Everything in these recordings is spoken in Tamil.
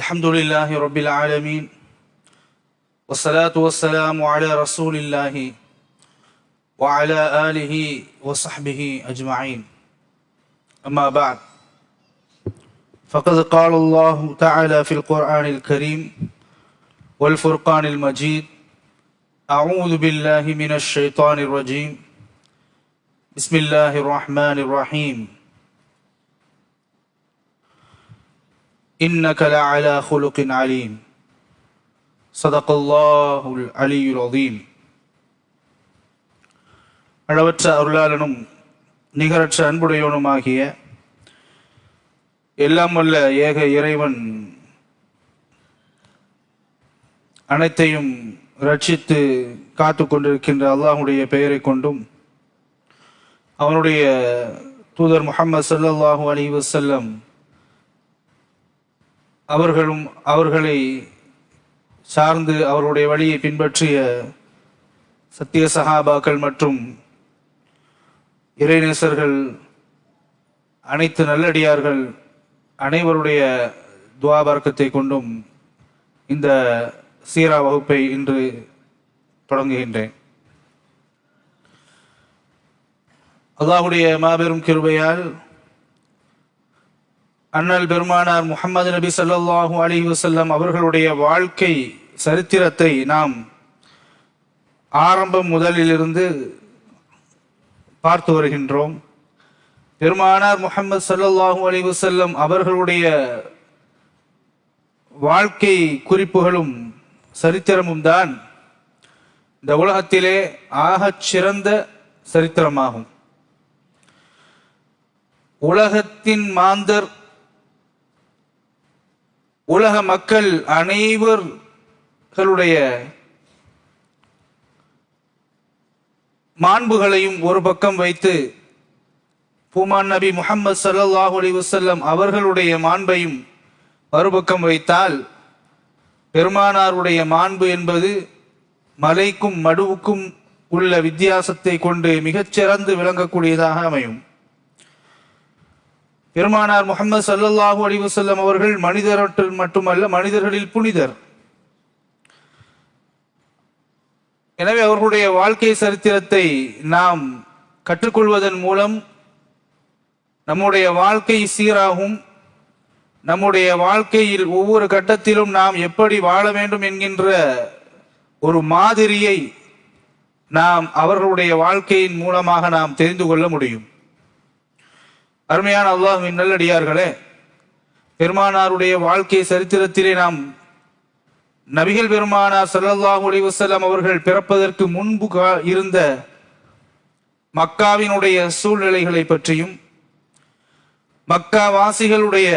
الحمد لله رب العالمين والصلاة والسلام على رسول الله وعلى آله وصحبه أجمعين أما بعد فقد قال الله تعالى في القرآن الكريم والفرقان المجيد أعوذ بالله من الشيطان الرجيم بسم الله الرحمن الرحيم إنك لعلى خلق عليم صدق الله العلي العظيم. அளவற்ற அருளாளனும் நிகரற்ற அன்புடையவனுமாகிய எல்லாம் வல்ல ஏக இறைவன் அனைத்தையும் ரட்சித்து காத்து கொண்டிருக்கின்ற அல்லாஹுடைய பெயரை கொண்டும் அவனுடைய தூதர் முஹம்மது ஸல்லல்லாஹு அலைஹி வஸல்லம் அவர்களும் அவர்களை சார்ந்து அவருடைய வழியை பின்பற்றிய சத்திய சஹாபாக்கள் மற்றும் இறைநேசர்கள் அனைத்து நல்லடியார்கள் அனைவருடைய துஆ பரக்கத்தை கொண்டும் இந்த சீரா வகுப்பை இன்று தொடங்குகின்றேன். அல்லாஹ்வுடைய மாபெரும் கிருபையால் அண்ணல் பெருமானார் முஹம்மது நபி ஸல்லல்லாஹு அலைஹி வஸல்லம் அவர்களுடைய வாழ்க்கை சரித்திரத்தை நாம் ஆரம்பம் முதலிலிருந்து பார்த்து வருகின்றோம். பெருமானார் முஹம்மது ஸல்லல்லாஹு அலைஹி வஸல்லம் அவர்களுடைய வாழ்க்கை குறிப்புகளும் சரித்திரமும் தான் இந்த உலகத்திலே ஆகச் சிறந்த சரித்திரமாகும். உலகத்தின் மாந்தர் உலக மக்கள் அனைவர்களுடைய மாண்புகளையும் ஒரு பக்கம் வைத்து பூமான் நபி முஹம்மது ஸல்லல்லாஹு அலைஹி வஸல்லம் அவர்களுடைய மாண்பையும் மறுபக்கம் வைத்தால் பெருமானாருடைய மாண்பு என்பது மலைக்கும் மடுவுக்கும் உள்ள வித்தியாசத்தை கொண்டு மிகச்சிறந்து விளங்கக்கூடியதாக அமையும். பெருமானார் முஹம்மது ஸல்லல்லாஹு அலைஹி வஸல்லம் அவர்கள் மனிதர்கள் மட்டுமல்ல, மனிதர்களில் புனிதர். எனவே அவர்களுடைய வாழ்க்கை சரித்திரத்தை நாம் கற்றுக்கொள்வதன் மூலம் நம்முடைய வாழ்க்கை சீராகும். நம்முடைய வாழ்க்கையில் ஒவ்வொரு கட்டத்திலும் நாம் எப்படி வாழ வேண்டும் என்கின்ற ஒரு மாதிரியை நாம் அவர்களுடைய வாழ்க்கையின் மூலமாக நாம் தெரிந்து கொள்ள முடியும். அருமையான அல்லாஹ்வின் நல்லடியார்களே, பெருமானாருடைய வாழ்க்கை சரித்திரத்திலே நாம் நபிகள் பெருமானார் ஸல்லல்லாஹு அலைஹி வஸல்லம் அவர்கள் பிறப்பதற்கு முன்பு இருந்த மக்காவினுடைய சூழ்நிலைகளை பற்றியும் மக்கா வாசிகளுடைய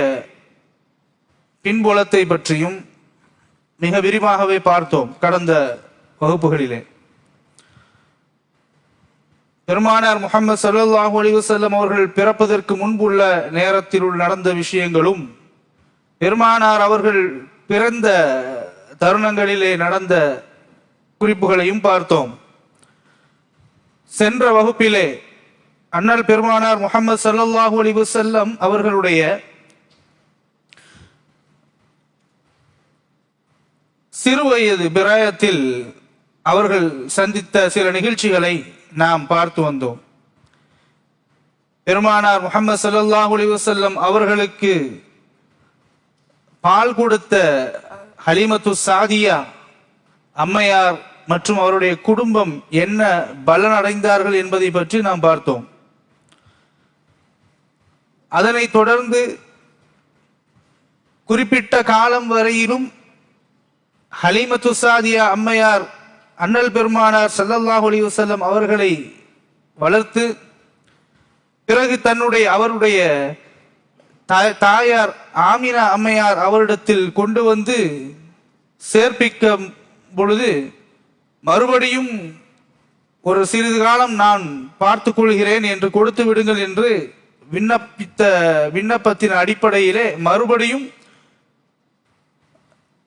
பின்புலத்தை பற்றியும் மிக விரிவாகவே பார்த்தோம் கடந்த வகுப்புகளிலே. பெருமானார் முஹம்மது ஸல்லல்லாஹு அலைஹி வஸல்லம் அவர்கள் பிறப்பதற்கு முன்புள்ள நேரத்தில் நடந்த விஷயங்களும் பெருமானார் அவர்கள் பிறந்த தருணங்களிலே நடந்த குறிப்புகளையும் பார்த்தோம். சென்ற வகுப்பிலே அண்ணல் பெருமானார் முஹம்மது ஸல்லல்லாஹு அலைஹி வஸல்லம் அவர்களுடைய சிறுவயது பிராயத்தில் அவர்கள் சந்தித்த சில நிகழ்ச்சிகளை நாம் பார்த்து வந்தோம். பெருமானார் முஹம்மது ஸல்லல்லாஹு அலைஹி வஸல்லம் அவர்களுக்கு பால் கொடுத்த ஹலீமத்து சாதியா அம்மையார் மற்றும் அவருடைய குடும்பம் என்ன பலன் அடைந்தார்கள் என்பதை பற்றி நாம் பார்த்தோம். அதனைத் தொடர்ந்து குறிப்பிட்ட காலம் வரையிலும் ஹலீமத்து சாதியா அம்மையார் அண்ணல் பெருமானார் ஸல்லல்லாஹு அலைஹி வஸல்லம் அவர்களை வளர்த்து பிறகு அவருடைய தாயார் ஆமினா அம்மையார் அவரிடத்தில் கொண்டு வந்து சேர்ப்பிக்கும் பொழுது மறுபடியும் ஒரு சிறிது காலம் நான் பார்த்து கொள்கிறேன் என்று கொடுத்து விடுங்கள் என்று விண்ணப்பத்தின் அடிப்படையிலே மறுபடியும்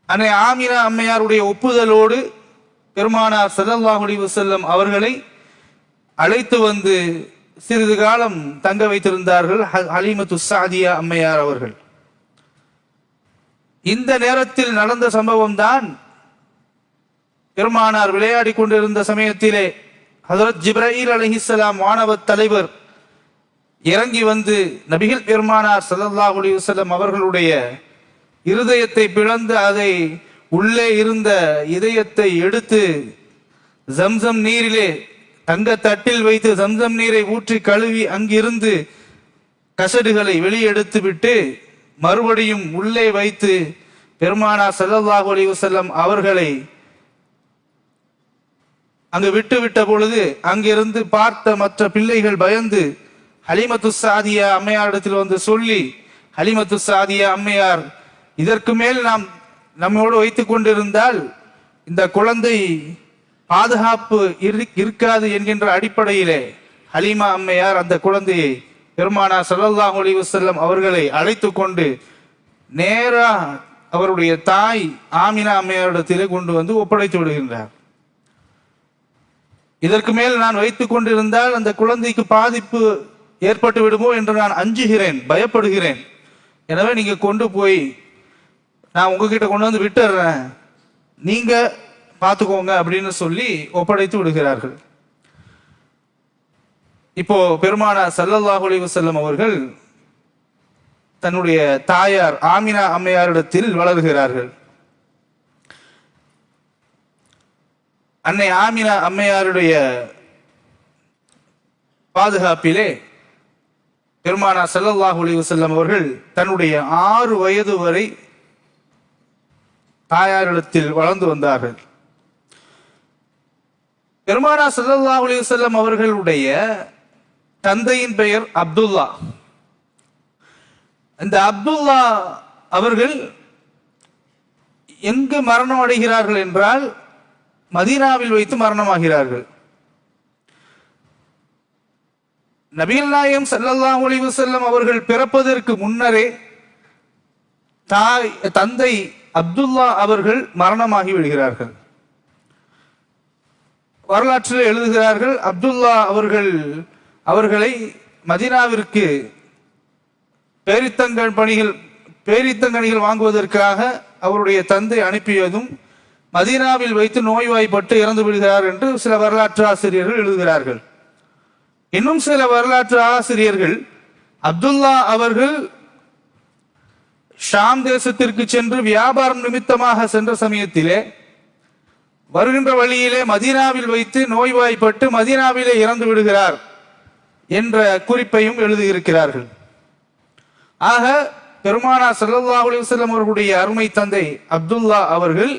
அன்னை ஆமினா அம்மையாருடைய ஒப்புதலோடு பெருமானார் ஸல்லல்லாஹு அலைஹி வஸல்லம் அவர்களை அழைத்து வந்து சிறிது காலம் தங்க வைத்திருந்தார்கள் ஹலீமத்து சாதியா அம்மையார் அவர்கள். இந்த நேரத்தில் நடந்த சம்பவம் தான் பெருமானார் விளையாடி கொண்டிருந்த சமயத்திலே ஹஜ்ரத் ஜிப்ரீல் அலைஹிஸ்ஸலாம் வானவ தலைவர் இறங்கி வந்து நபிகள் பெருமானார் ஸல்லல்லாஹு அலைஹி வஸல்லம் அவர்களுடைய இருதயத்தை பிளந்து அதை உள்ளே இருந்த இதயத்தை எடுத்து ஜம்சம் நீரிலே தங்க தட்டில் வைத்து ஜம்சம் நீரை ஊற்றி கழுவி அங்கிருந்து கசடுகளை வெளியெடுத்து விட்டு மறுபடியும் உள்ளே வைத்து பெருமானார் ஸல்லல்லாஹு அலைஹி வஸல்லம் அவர்களை அங்கு விட்டுவிட்ட பொழுது அங்கிருந்து பார்த்த மற்ற பிள்ளைகள் பயந்து ஹலிமத்து சாதியா அம்மையாரிடத்தில் வந்து சொல்லி, ஹலிமத்து சாதியா அம்மையார், இதற்கு மேல் நாம் நம்மோடு வைத்துக் கொண்டிருந்தால் இந்த குழந்தை பாதுகாப்பு இருக்காது என்கின்ற அடிப்படையிலே ஹலிமா அம்மையார் அந்த குழந்தையை பெருமானார் ஸல்லல்லாஹு அலைஹி வஸல்லம் அவர்களை அழைத்து கொண்டு நேரா அவருடைய தாய் ஆமினா அம்மையாரிடத்திலே கொண்டு வந்து ஒப்படைத்து விடுகின்றார். இதற்கு மேல் நான் வைத்துக் கொண்டிருந்தால் அந்த குழந்தைக்கு பாதிப்பு ஏற்பட்டு விடுமோ என்று நான் அஞ்சுகிறேன், பயப்படுகிறேன். எனவே நீங்க கொண்டு போய் நான் உங்ககிட்ட கொண்டு வந்து விட்டுறேன், நீங்க பார்த்துக்கோங்க அப்படின்னு சொல்லி ஒப்படைத்து விடுகிறார்கள். இப்போ பெருமானார் ஸல்லல்லாஹு அலைஹி வஸல்லம் அவர்கள் தன்னுடைய தாயார் ஆமினா அம்மையாரிடத்தில் வளர்கிறார்கள். அன்னை ஆமினா அம்மையாருடைய பாதுகாப்பிலே பெருமானார் ஸல்லல்லாஹு அலைஹி வஸல்லம் அவர்கள் தன்னுடைய 6 வயது வரை தாயாரிடத்தில் வளர்ந்து வந்தார்கள். பெருமானார் ஸல்லல்லாஹு அலைஹி வஸல்லம் அவர்களுடைய தந்தையின் பெயர் அப்துல்லா. இந்த அப்துல்லா அவர்கள் எங்கு மரணம் அடைகிறார்கள் என்றால் மதீனாவில் வைத்து மரணமாகிறார்கள். நபிகள் நாயகம் ஸல்லல்லாஹு அலைஹி வஸல்லம் அவர்கள் பிறப்பதற்கு முன்னரே தந்தை அப்துல்லா அவர்கள் மரணமாகி விடுகிறார்கள். வரலாற்றில் எழுதுகிறார்கள், அப்துல்லா அவர்களை மதீனாவிற்கு பேரித்தங்கனிகள் வாங்குவதற்காக அவருடைய தந்தை அனுப்பியதும் மதீனாவில் வைத்து நோய்வாய்ப்பட்டு இறந்து விடுகிறார் என்று சில வரலாற்று ஆசிரியர்கள் எழுதுகிறார்கள். இன்னும் சில வரலாற்று ஆசிரியர்கள் அப்துல்லா அவர்கள் ஷாம் தேசத்திற்கு சென்று வியாபாரம் நிமித்தமாக சென்ற சமயத்திலே வருகின்ற வழியிலே மதீனாவில் வைத்து நோய்வாய்ப்பட்டு மதீனாவிலே இறந்து விடுகிறார் என்ற குறிப்பையும் எழுதியிருக்கிறார்கள். ஆக பெருமானார் ஸல்லல்லாஹு அலைஹி வஸல்லம் அவர்களுடைய அருமை தந்தை அப்துல்லா அவர்கள்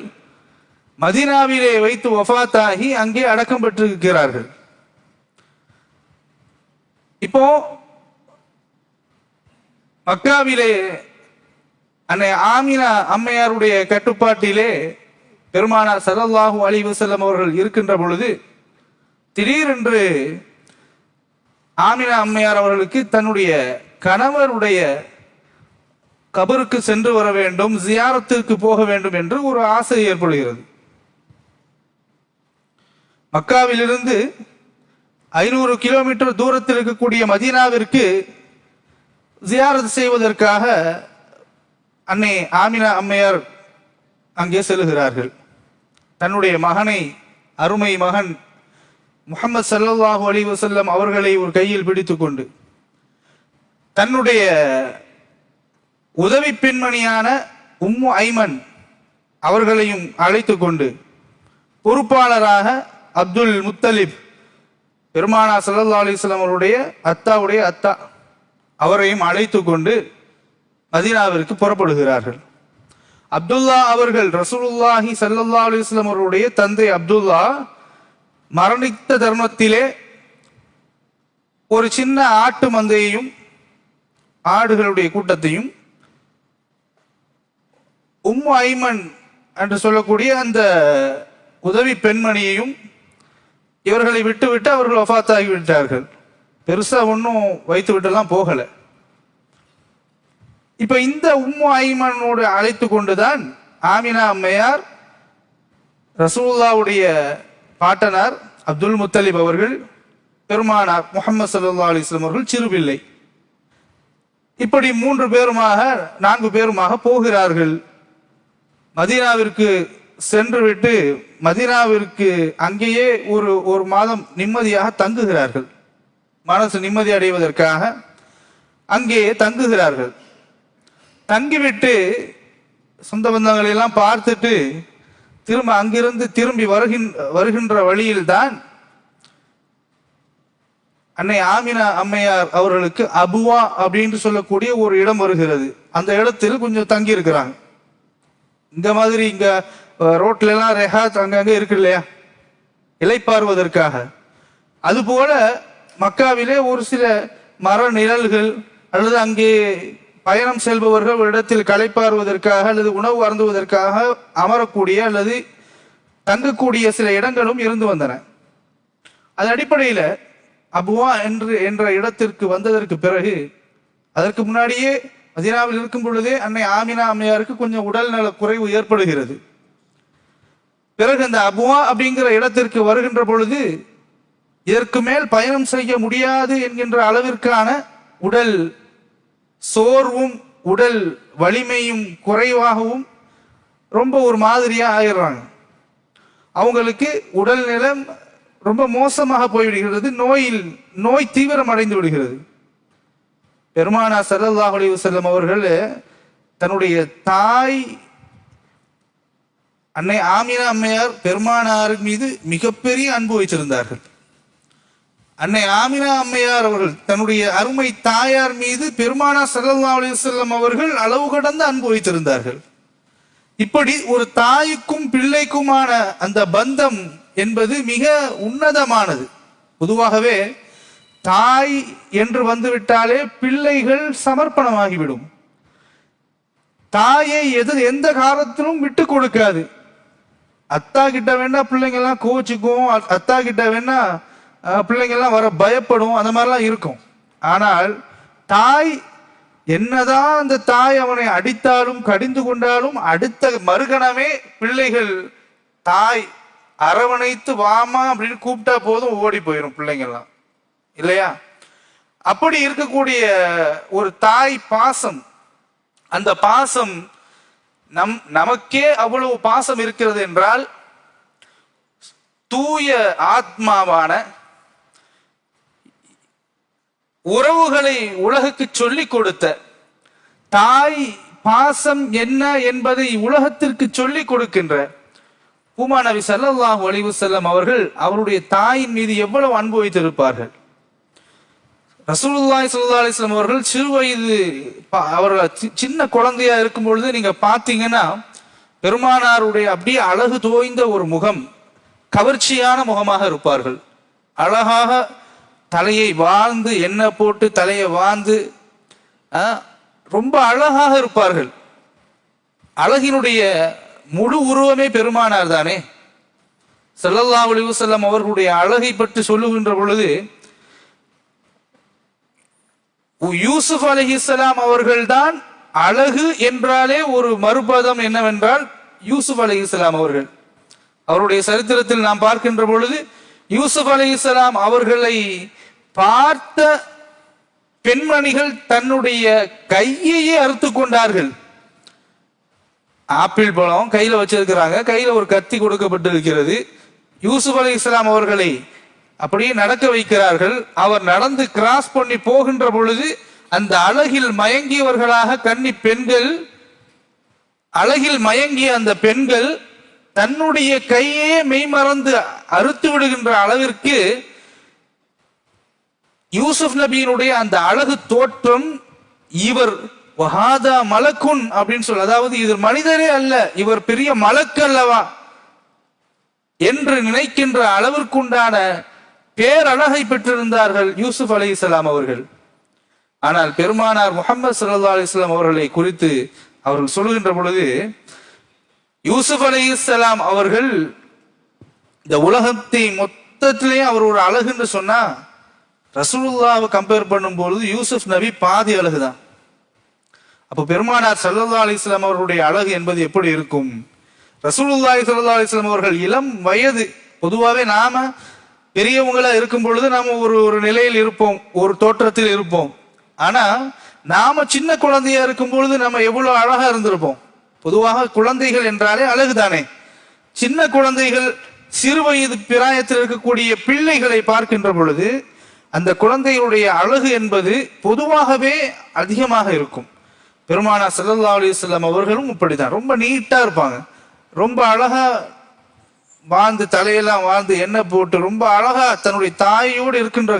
மதீனாவிலே வைத்து வஃபாத்தாகி அங்கே அடக்கம் பெற்றிருக்கிறார்கள். இப்போ மக்காவிலே அன்னை ஆமினா அம்மையாருடைய கட்டுப்பாட்டிலே பெருமானார் ஸல்லல்லாஹு அலைஹி வஸல்லம் அவர்கள் இருக்கின்ற பொழுது திடீரென்று ஆமினா அம்மையார் அவர்களுக்கு தன்னுடைய கணவருடைய கபருக்கு சென்று வர வேண்டும், ஜியாரத்திற்கு போக வேண்டும் என்று ஒரு ஆசை ஏற்படுகிறது. மக்காவிலிருந்து 500 கிலோமீட்டர் தூரத்தில் இருக்கக்கூடிய மதீனாவிற்கு ஜியாரத் செய்வதற்காக அன்னை ஆமினா அம்மையார் அங்கே செல்கிறார்கள். தன்னுடைய மகனை, அருமை மகன் முஹம்மது ஸல்லல்லாஹு அலைஹி வஸல்லம் அவர்களை ஒரு கையில் பிடித்துக்கொண்டு தன்னுடைய உதவி பெண்மணியான உம்மு ஐமன் அவர்களையும் அழைத்து கொண்டு பொறுப்பாளராக அப்துல் முத்தலிப், பெருமானார் ஸல்லல்லாஹு அலைஹி வஸல்லம் அவருடைய அத்தாவுடைய அத்தா, அவரையும் அழைத்து கொண்டு மதீனாவிற்கு புறப்படுகிறார்கள். அப்துல்லா அவர்கள் ரசூலுல்லாஹி ஸல்லல்லாஹு அலைஹி வஸல்லம் அவருடைய தந்தை அப்துல்லா மரணித்த தருணத்திலே ஒரு சின்ன ஆட்டு மந்தையையும் ஆடுகளுடைய கூட்டத்தையும் உம்மு ஐமன் என்று சொல்லக்கூடிய அந்த உதவி பெண்மணியையும் இவர்களை விட்டுவிட்டு அவர்கள் வஃபாத்தாகி விட்டார்கள். பெருசா ஒன்றும் வைத்து விட்டுலாம் போகல. இப்ப இந்த உம்மு ஐமனோடு அழைத்து கொண்டுதான் ஆமினா அம்மையார் ரசூலுல்லாஹ்வுடைய பாட்டனார் அப்துல் முத்தலிப் அவர்கள், பெருமானார் முஹம்மது ஸல்லல்லாஹு அலைஹி வஸல்லம் அவர்கள் சிறுபிள்ளை, இப்படி 4 பேருமாக போகிறார்கள் மதீனாவிற்கு சென்று விட்டு மதீனாவிற்கு அங்கேயே ஒரு மாதம் நிம்மதியாக தங்குகிறார்கள். மனசு நிம்மதி அடைவதற்காக அங்கே தங்குகிறார்கள். தங்கிவிட்டு சொந்த பந்தங்களை எல்லாம் பார்த்துட்டு திரும்ப அங்கிருந்து திரும்பி வருகின்ற வழியில்தான் அன்னை ஆமினா அம்மையார் அவர்களுக்கு அபுவா அப்படின்னு சொல்லக்கூடிய ஒரு இடம் வருகிறது. அந்த இடத்தில் கொஞ்சம் தங்கி இருக்கிறாங்க. இந்த மாதிரி இங்க ரோட்ல எல்லாம் ரெஹாத் அங்கங்க இருக்கு இல்லையா, இளைப்பாறுவதற்காக. அதுபோல மக்காவிலே ஒரு சில மர நிழல்கள் அல்லது அங்கே பயணம் செல்பவர்கள் ஒரு இடத்தில் களைப்பாறுவதற்காக அல்லது உணவு அருந்துவதற்காக அமரக்கூடிய அல்லது தங்கக்கூடிய சில இடங்களும் இருந்து வந்தன. அதன் அடிப்படையில் அபுவா என்ற இடத்திற்கு வந்ததற்கு பிறகு, அதற்கு முன்னாடியே மதீனாவில் இருக்கும் பொழுதே அன்னை ஆமினா அம்மையாருக்கு கொஞ்சம் உடல் நல குறைவு ஏற்படுகிறது. பிறகு அந்த அபுவா அப்படிங்கிற இடத்திற்கு வருகின்ற பொழுது இதற்கு மேல் பயணம் செய்ய முடியாது என்கின்ற அளவிற்கான உடல் சோர்வும் உடல் வலிமையும் குறைவாகவும் ரொம்ப ஒரு மாதிரியா ஆயிடுறாங்க. அவங்களுக்கு உடல் நிலம் ரொம்ப மோசமாக போய்விடுகிறது. நோய் தீவிரம் அடைந்து விடுகிறது. பெருமானார் ஸல்லல்லாஹு அலைஹி வஸல்லம் அவர்கள் தன்னுடைய தாய் அன்னை ஆமினா அம்மையார் பெருமானார் மீது மிகப்பெரிய அன்பு வைத்திருந்தார்கள். அன்னை ஆமினா அம்மையார் அவர்கள் தன்னுடைய அருமை தாயார் மீது பெருமானார் ஸல்லல்லாஹு அலைஹி வஸல்லம் அவர்கள் அளவு கடந்த அன்பு வைத்திருந்தார்கள். இப்படி ஒரு தாய்க்கும் பிள்ளைக்குமான அந்த பந்தம் என்பது மிக உன்னதமானது. பொதுவாகவே தாய் என்று வந்துவிட்டாலே பிள்ளைகள் சமர்ப்பணமாகிவிடும். தாயை எந்த காலத்திலும் விட்டு கொடுக்காது. அத்தா கிட்ட வேணா பிள்ளைங்க எல்லாம் கோச்சுக்கும், அத்தா கிட்ட வேணா பிள்ளைங்க எல்லாம் வர பயப்படும், அந்த மாதிரிலாம் இருக்கும். ஆனால் தாய் என்னதான் அந்த தாய் அவனை அடித்தாலும் கடிந்து கொண்டாலும் அடுத்த மறுகணமே பிள்ளைகள் தாய் அரவணைத்து வாமா அப்படின்னு கூப்பிட்டா போதும் ஓடி போயிடும் பிள்ளைங்கள்லாம், இல்லையா? அப்படி இருக்கக்கூடிய ஒரு தாய் பாசம், அந்த பாசம் நமக்கே அவ்வளவு பாசம் இருக்கிறது என்றால் தூய ஆத்மாவான உறவுகளை உலகுக்கு சொல்லிக் கொடுத்த தாய் பாசம் என்ன என்பதை உலகத்திற்கு சொல்லிக் கொடுக்கின்ற பூமா நபி ஸல்லல்லாஹு அலைஹி வஸல்லம் அவர்கள் அவருடைய தாயின் மீது எவ்வளவு அன்பு வைத்திருப்பார்கள். ரசூலுல்லாஹி ஸல்லல்லாஹு அலைஹி வஸல்லம் அவர்கள் சிறு வயது அவர்கள் சின்ன குழந்தையா இருக்கும் பொழுது நீங்க பாத்தீங்கன்னா பெருமானாருடைய அப்படியே அழகு தோய்ந்த ஒரு முகம், கவர்ச்சியான முகமாக இருப்பார்கள். அழகாக தலையை வாழ்ந்து எண்ணெய் போட்டு தலையை வாழ்ந்து ரொம்ப அழகாக இருப்பார்கள். அழகினுடைய முழு உருவமே பெருமானார் தானே. ஸல்லல்லாஹு அலைஹி வஸல்லம் அவர்களுடைய அழகை பற்றி சொல்லுகின்ற பொழுது யூசுப் அலைஹிஸ்ஸலாம் அவர்கள்தான் அழகு என்றாலே ஒரு மறுபதம் என்னவென்றால் யூசுப் அலைஹிஸ்ஸலாம் அவர்கள். அவருடைய சரித்திரத்தில் நாம் பார்க்கின்ற பொழுது யூசுப் அலைஹிஸ்ஸலாம் அவர்களை பார்த்த பெண்மணிகள் தன்னுடைய கையையே அறுத்து கொண்டார்கள். ஆப்பிள் பழம் கையில வச்சிருக்கிறாங்க, கையில ஒரு கத்தி கொடுக்கப்பட்டிருக்கிறது. யூசுப் அலைஹிஸ்ஸலாம் அவர்களை அப்படியே நடக்க வைக்கிறார்கள். அவர் நடந்து கிராஸ் பண்ணி போகின்ற பொழுது அந்த அழகில் மயங்கியவர்களாக கன்னி பெண்கள், அழகில் மயங்கிய அந்த பெண்கள் தன்னுடைய கையே மெய்மறந்து அறுத்து விடுகின்ற அளவிற்கு யூசுப் நபியினுடைய அந்த அழகு தோற்றம், இவர் வஹாதா மலக்குன் அப்படின்னு சொல்ல, அதாவது இது மனிதரே அல்ல, இவர் பெரிய மலக்கு அல்லவா என்று நினைக்கின்ற அளவிற்குண்டான பேரழகை பெற்றிருந்தார்கள் யூசுப் அலைஹிஸ்ஸலாம் அவர்கள். ஆனால் பெருமானார் முஹம்மது ஸல்லல்லாஹு அலைஹி வஸல்லம் அவர்களை குறித்து அவர்கள் சொல்லுகின்ற பொழுது யூசுப் அலைஹிஸ்ஸலாம் அவர்கள் இந்த உலகத்தை மொத்தத்திலேயே அவர் ஒரு அழகு என்று சொன்னா ரசூலுல்லாஹ்வை கம்பேர் பண்ணும்போது யூசுப் நபி பாதி அழகுதான். அப்போ பெருமானார் ஸல்லல்லாஹு அலைஹி வஸல்லம் அவர்களுடைய அழகு என்பது எப்படி இருக்கும்? ரசூலுல்லாஹி ஸல்லல்லாஹு அலைஹி வஸல்லம் அவர்கள் இளம் வயது, பொதுவாகவே நாம பெரியவங்களா இருக்கும் பொழுது நாம ஒரு நிலையில் இருப்போம், ஒரு தோற்றத்தில் இருப்போம். ஆனா நாம சின்ன குழந்தையா இருக்கும் பொழுது நம்ம எவ்வளவு அழகா இருந்திருப்போம். பொதுவாக குழந்தைகள் என்றாலே அழகுதானே. சின்ன குழந்தைகள், சிறு வயது பிராயத்தில் இருக்கக்கூடிய பிள்ளைகளை பார்க்கின்ற பொழுது அந்த குழந்தைகளுடைய அழகு என்பது பொதுவாகவே அதிகமாக இருக்கும். பெருமானார் ஸல்லல்லாஹு அலைஹி வஸல்லம் அவர்களும் இப்படிதான், ரொம்ப நீட்டா இருப்பாங்க. ரொம்ப அழகா வாழ்ந்து, தலையெல்லாம் வாழ்ந்து, எண்ணெய் போட்டு ரொம்ப அழகா தன்னுடைய தாயோடு இருக்கின்ற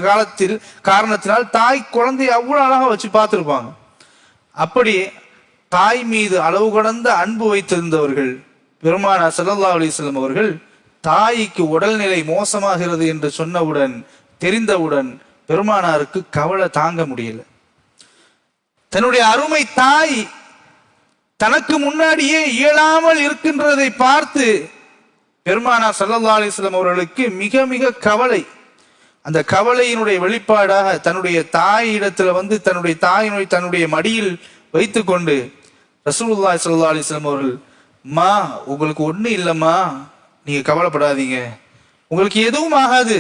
காரணத்தினால் தாய் குழந்தையை அவ்வளவு அழகா வச்சு பார்த்திருப்பாங்க. அப்படி தாய் மீது அளவு கடந்த அன்பு வைத்திருந்தவர்கள் பெருமானார் ஸல்லல்லாஹு அலைஹி வஸல்லம் அவர்கள் தாய்க்கு உடல்நிலை மோசமாகிறது என்று சொன்னவுடன், தெரிந்தவுடன் பெருமானாருக்கு கவலை தாங்க முடியல. தன்னுடைய அருமை தாய் தனக்கு முன்னாடியே இயலாமல் இருக்கின்றதை பார்த்து பெருமானார் ஸல்லல்லாஹு அலைஹி வஸல்லம் அவர்களுக்கு மிக மிக கவலை. அந்த கவலையினுடைய வெளிப்பாடாக தன்னுடைய தாயிடத்துல தன்னுடைய தாயினுடைய தன்னுடைய மடியில் வைத்துக் கொண்டு ரசூலுல்லாஹி ஸல்லல்லாஹு அலைஹி வஸல்லம் அவர்கள், மா உங்களுக்கு ஒண்ணு இல்லம்மா, நீங்க கவலைப்படாதீங்க, உங்களுக்கு எதுவும் ஆகாது,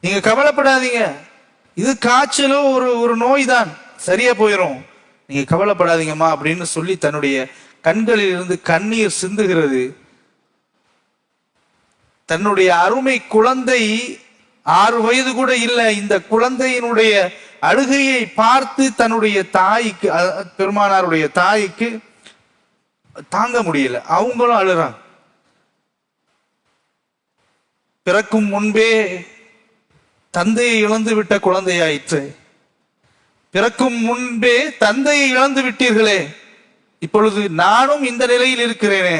நீங்க கவலைப்படாதீங்க, இது காய்ச்சலோ ஒரு நோய் தான், சரியா போயிடும், நீங்க கவலைப்படாதீங்கம்மா அப்படின்னு சொல்லி தன்னுடைய கண்களில் இருந்து கண்ணீர் சிந்துகிறது. தன்னுடைய அருமை குழந்தை 6 வயது கூட இல்லை, இந்த குழந்தையினுடைய அழுகையை பார்த்து தன்னுடைய தாய்க்கு, பெருமானாருடைய தாய்க்கு தாங்க முடியல. அவங்களும் அழுறாங்க. பிறக்கும் முன்பே தந்தையை இழந்து விட்ட குழந்தையாயிற்று, பிறக்கும் முன்பே தந்தையை இழந்து விட்டீர்களே, இப்பொழுது நானும் இந்த நிலையில் இருக்கிறேனே,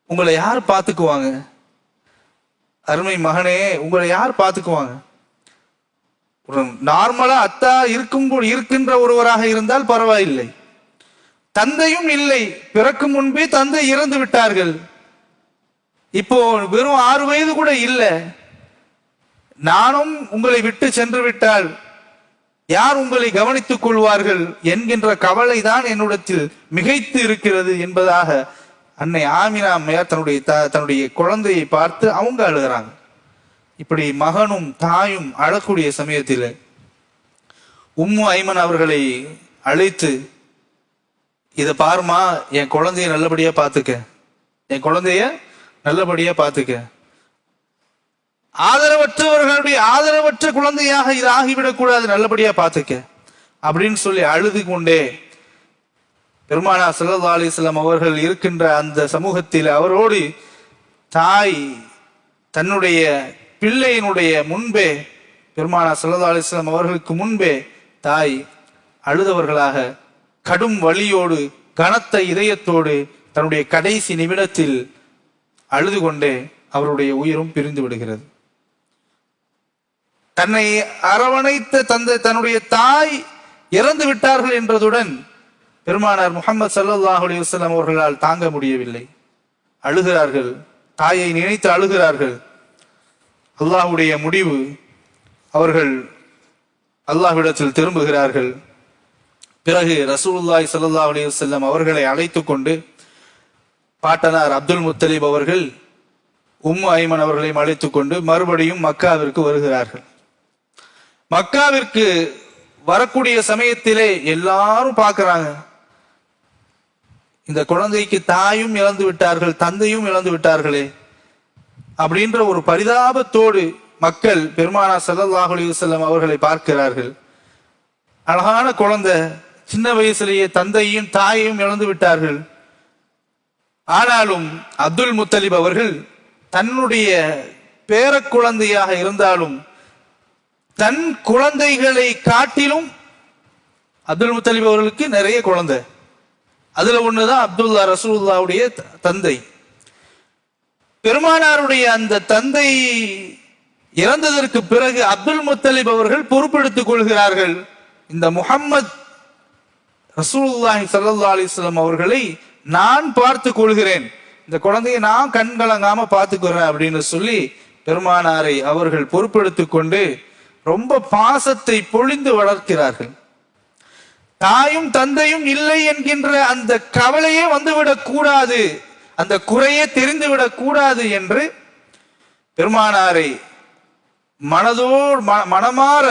உங்களை யார் பார்த்துக்குவாங்க? அருமை மகனே, உங்களை யார் பார்த்துக்குவாங்க? ஒரு நார்மலா அத்தா இருக்கின்ற ஒருவராக இருந்தால் பரவாயில்லை, தந்தையும் இல்லை, பிறக்கும் முன்பே தந்தை இறந்து விட்டார்கள், இப்போ வெறும் 6 வயது கூட இல்லை, நானும் உங்களை விட்டு சென்று விட்டால் யார் உங்களை கவனித்துக் கொள்வார்கள் என்கின்ற கவலை தான் என்னிடத்தில் மிகைத்து இருக்கிறது என்பதாக அன்னை ஆமினா அம்மையார் தன்னுடைய குழந்தையை பார்த்து அவங்க அழுகிறாங்க. இப்படி மகனும் தாயும் அழக்கூடிய சமயத்தில் உம்மு ஐமன் அவர்களை அழைத்து, இதை பாருமா, என் குழந்தைய நல்லபடியா பார்த்துக்க, என் குழந்தைய நல்லபடியா பார்த்துக்க, ஆதரவற்ற குழந்தையாக இது ஆகிவிடக் கூடாது, நல்லபடியா பார்த்துக்க அப்படின்னு சொல்லி அழுது கொண்டே பெருமானார் ஸல்லல்லாஹு அலைஹி வஸல்லம் அவர்கள் இருக்கின்ற அந்த சமூகத்தில் அவரோடு தாய் தன்னுடைய பிள்ளையினுடைய முன்பே, பெருமானார் ஸல்லல்லாஹு அலைஹி வஸல்லம் அவர்களுக்கு முன்பே தாய் அழுதவர்களாக கடும் வலியோடு கனத்த இதயத்தோடு தன்னுடைய கடைசி நிமிடத்தில் அழுது கொண்டே அவருடைய உயிரும் பிரிந்து விடுகிறது. தன்னை அரவணைத்த தன்னுடைய தாய் இறந்து விட்டார்கள் என்றதுடன் பெருமானார் முஹம்மது ஸல்லல்லாஹு அலைஹி வஸல்லம் அவர்களால் தாங்க முடியவில்லை, அழுகிறார்கள், தாயை நினைத்து அழுகிறார்கள். அல்லாஹ்வுடைய முடிவு, அவர்கள் அல்லாஹ்விடத்தில் திரும்புகிறார்கள். பிறகு ரசூலுல்லாஹி ஸல்லல்லாஹு அலைஹி வஸல்லம் அவர்களை அழைத்து கொண்டு பாட்டனார் அப்துல் முத்தலிப் அவர்கள் உம்மு ஐமன் அவர்களையும் அழைத்துக் கொண்டு மறுபடியும் மக்காவிற்கு வருகிறார்கள். மக்காவிற்கு வரக்கூடிய சமயத்திலே எல்லாரும் பார்க்கிறாங்க, இந்த குழந்தைக்கு தாயும் இழந்து விட்டார்கள், தந்தையும் இழந்து விட்டார்களே அப்படின்ற ஒரு பரிதாபத்தோடு மக்கள் பெருமானார் ஸல்லல்லாஹு அலைஹி வஸல்லம் அவர்களை பார்க்கிறார்கள். அழகான குழந்தை, சின்ன வயசுலேயே தந்தையும் தாயையும் இழந்து விட்டார்கள். ஆனாலும் அப்துல் முத்தலிப் அவர்கள் தன்னுடைய பேர குழந்தையாக இருந்தாலும் தன் குழந்தைகளை காட்டிலும் அப்துல் முத்தலிப் அவர்களுக்கு நிறைய குழந்தை, அதுல ஒண்ணுதான் அப்துல்லா, ரசூலுல்லாஹ்வுடைய தந்தை. பெருமானாருடைய அந்த தந்தை இறந்ததற்கு பிறகு அப்துல் முத்தலிப் அவர்கள் பொறுப்பெடுத்துக் கொள்கிறார்கள். இந்த முஹம்மது ரசூலுல்லாஹி ஸல்லல்லாஹு அலைஹி வஸல்லம் அவர்களை நான் பார்த்து கொள்கிறேன், இந்த குழந்தையை நான் கண்கலங்காம பார்த்துக்கிறேன் அப்படின்னு சொல்லி பெருமானாரை அவர்கள் பொறுப்பெடுத்துக் கொண்டு ரொம்ப பாசத்தை பொழிந்து வளர்க்கிறார்கள். தாயும் தந்தையும் இல்லை என்கின்ற அந்த கவலையே வந்துவிடக் கூடாது, அந்த குறையே தெரிந்துவிடக் கூடாது என்று பெருமானாரை மனமாற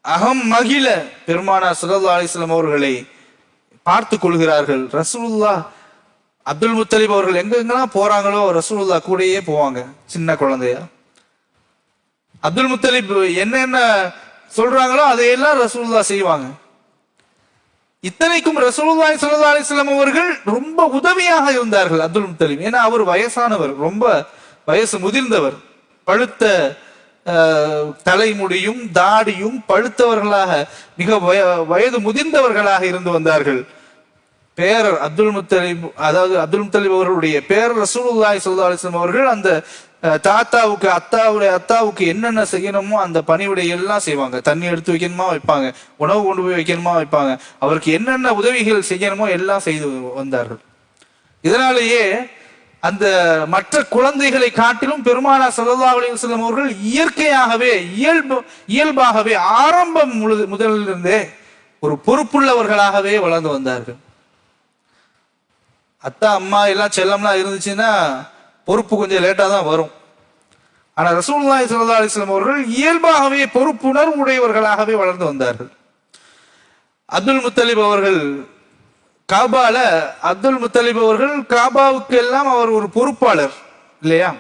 அகம் மகிழ பெருமானார் ஸல்லல்லாஹு அலைஹி வஸல்லம் அவர்களை பார்த்து கொள்கிறார்கள். ரசூலுல்லாஹ் அப்துல் முத்தலிப் அவர்கள் எங்கெங்கெல்லாம் போறாங்களோ ரசூலுல்லாஹ் கூடயே போவாங்க. சின்ன குழந்தையா அப்துல் முத்தலிப் என்னென்ன சொல்றாங்களோ அதையெல்லாம் ரசூலுல்லாஹ் செய்வாங்க. இத்தனைக்கும் ரசூலுல்லாஹி ஸல்லல்லாஹு அலைஹி வஸல்லம் அவர்கள் ரொம்ப உதவியாக இருந்தார்கள் அப்துல் முத்தலிப். ஏன்னா அவர் வயசானவர், ரொம்ப வயசு முதிர்ந்தவர், பழுத்த தலைமுடியும் தாடியும் பழுத்தவர்களாக, மிக வயது முதிர்ந்தவர்களாக இருந்து வந்தார்கள். பேரர் அப்துல் முத்தலிப், அதாவது அப்துல் முத்தலிப் அவர்களுடைய பேரர் ரசூலுல்லாஹி ஸல்லல்லாஹு அலைஹி வஸல்லம் அவர்கள் அந்த தாத்தாவுக்கு அத்தாவுக்கு என்னென்ன செய்யணுமோ அந்த பணிவிடை எல்லாம் செய்வாங்க. தண்ணி எடுத்து வைக்கணுமா வைப்பாங்க, உணவு கொண்டு போய் வைக்கணுமா வைப்பாங்க, அவருக்கு என்னென்ன உதவிகள் செய்யணுமோ எல்லாம் செய்து வந்தார்கள். இதனாலேயே அந்த மற்ற குழந்தைகளை காட்டிலும் பெருமானார் ஸல்லல்லாஹு அலைஹி வஸல்லம் அவர்கள் இயற்கையாகவே இயல்பாகவே ஆரம்பம் முதலிலிருந்தே ஒரு பொறுப்புள்ளவர்களாகவே வளர்ந்து வந்தார்கள். அத்தா அம்மா எல்லாம் செல்லம்லாம் இருந்துச்சுன்னா பொறுப்பு கொஞ்சம் லேட்டா தான் வரும். ஆனா ரசூலுல்லாஹி ஸல்லல்லாஹு அலைஹி வஸல்லம் அவர்கள் இயல்பாகவே பொறுப்புணர்வு உடையவர்களாகவே வளர்ந்து வந்தார்கள். அப்துல் முத்தலிப் அவர்கள் காபால, அப்துல் முத்தலிப் அவர்கள் காபாவுக்கு எல்லாம் அவர் ஒரு பொறுப்பாளர் இல்லையா?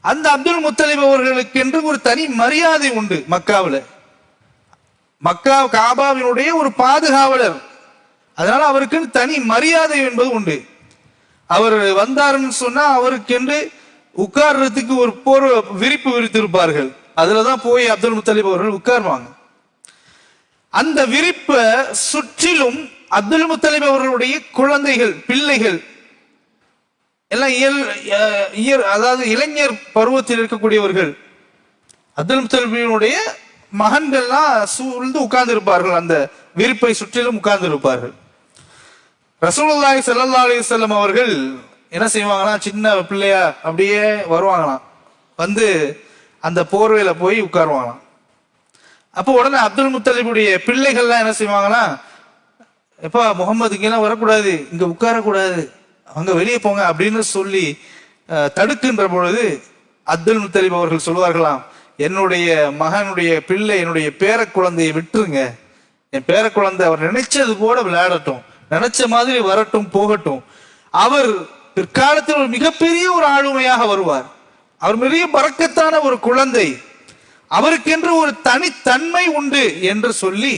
அந்த அப்துல் முத்தலிப் அவர்களுக்கு என்று ஒரு தனி மரியாதை உண்டு மக்காவில். மக்கா காபாவினுடைய ஒரு பாதுகாவலர், அதனால அவருக்கு தனி மரியாதை என்பது உண்டு. அவர் வந்தாருன்னு சொன்னா அவருக்கென்று உட்கார்றதுக்கு ஒரு விரிப்பு விரித்திருப்பார்கள். அதுலதான் போய் அப்துல் முத்தலிப் அவர்கள் உட்காருவாங்க. அந்த விரிப்பை சுற்றிலும் அப்துல் முத்தலிப் அவர்களுடைய குழந்தைகள், பிள்ளைகள் எல்லாம் அதாவது இளைஞர் பருவத்தில் இருக்கக்கூடியவர்கள், அப்துல் முத்தலிபினுடைய மகன்கள்லாம் சூழ்ந்து உட்கார்ந்து இருப்பார்கள். அந்த விரிப்பை சுற்றிலும் உட்கார்ந்து இருப்பார்கள். ரசூலுல்லாஹி ஸல்லல்லாஹு அலைஹி வஸல்லம் அவர்கள் என்ன செய்வாங்களாம், சின்ன பிள்ளையா அப்படியே வருவாங்களாம், வந்து அந்த போர்வையில போய் உட்காருவாங்களாம். அப்போ உடனே அப்துல் முத்தலிபுடைய பிள்ளைகள்லாம் என்ன செய்வாங்கன்னா, எப்பா முகமது இங்கெல்லாம் வரக்கூடாது, இங்க உட்காரக்கூடாது, அங்க வெளியே போங்க அப்படின்னு சொல்லி தடுக்கின்ற பொழுது அப்துல் முத்தலிப் அவர்கள் சொல்வார்களாம், என்னுடைய மகனுடைய பிள்ளை, என்னுடைய பேர குழந்தையை விட்டுருங்க, என் பேர குழந்தை அவர் நினைச்சது போல விளையாடட்டும், நினைச்ச மாதிரி வரட்டும் போகட்டும், அவர் பிற்காலத்தில் ஒரு மிகப்பெரிய ஒரு ஆளுமையாக வருவார், அவர் பெரிய பரக்கத்தான ஒரு குழந்தை, அவருக்கென்று ஒரு தனித்தன்மை உண்டு என்று சொல்லி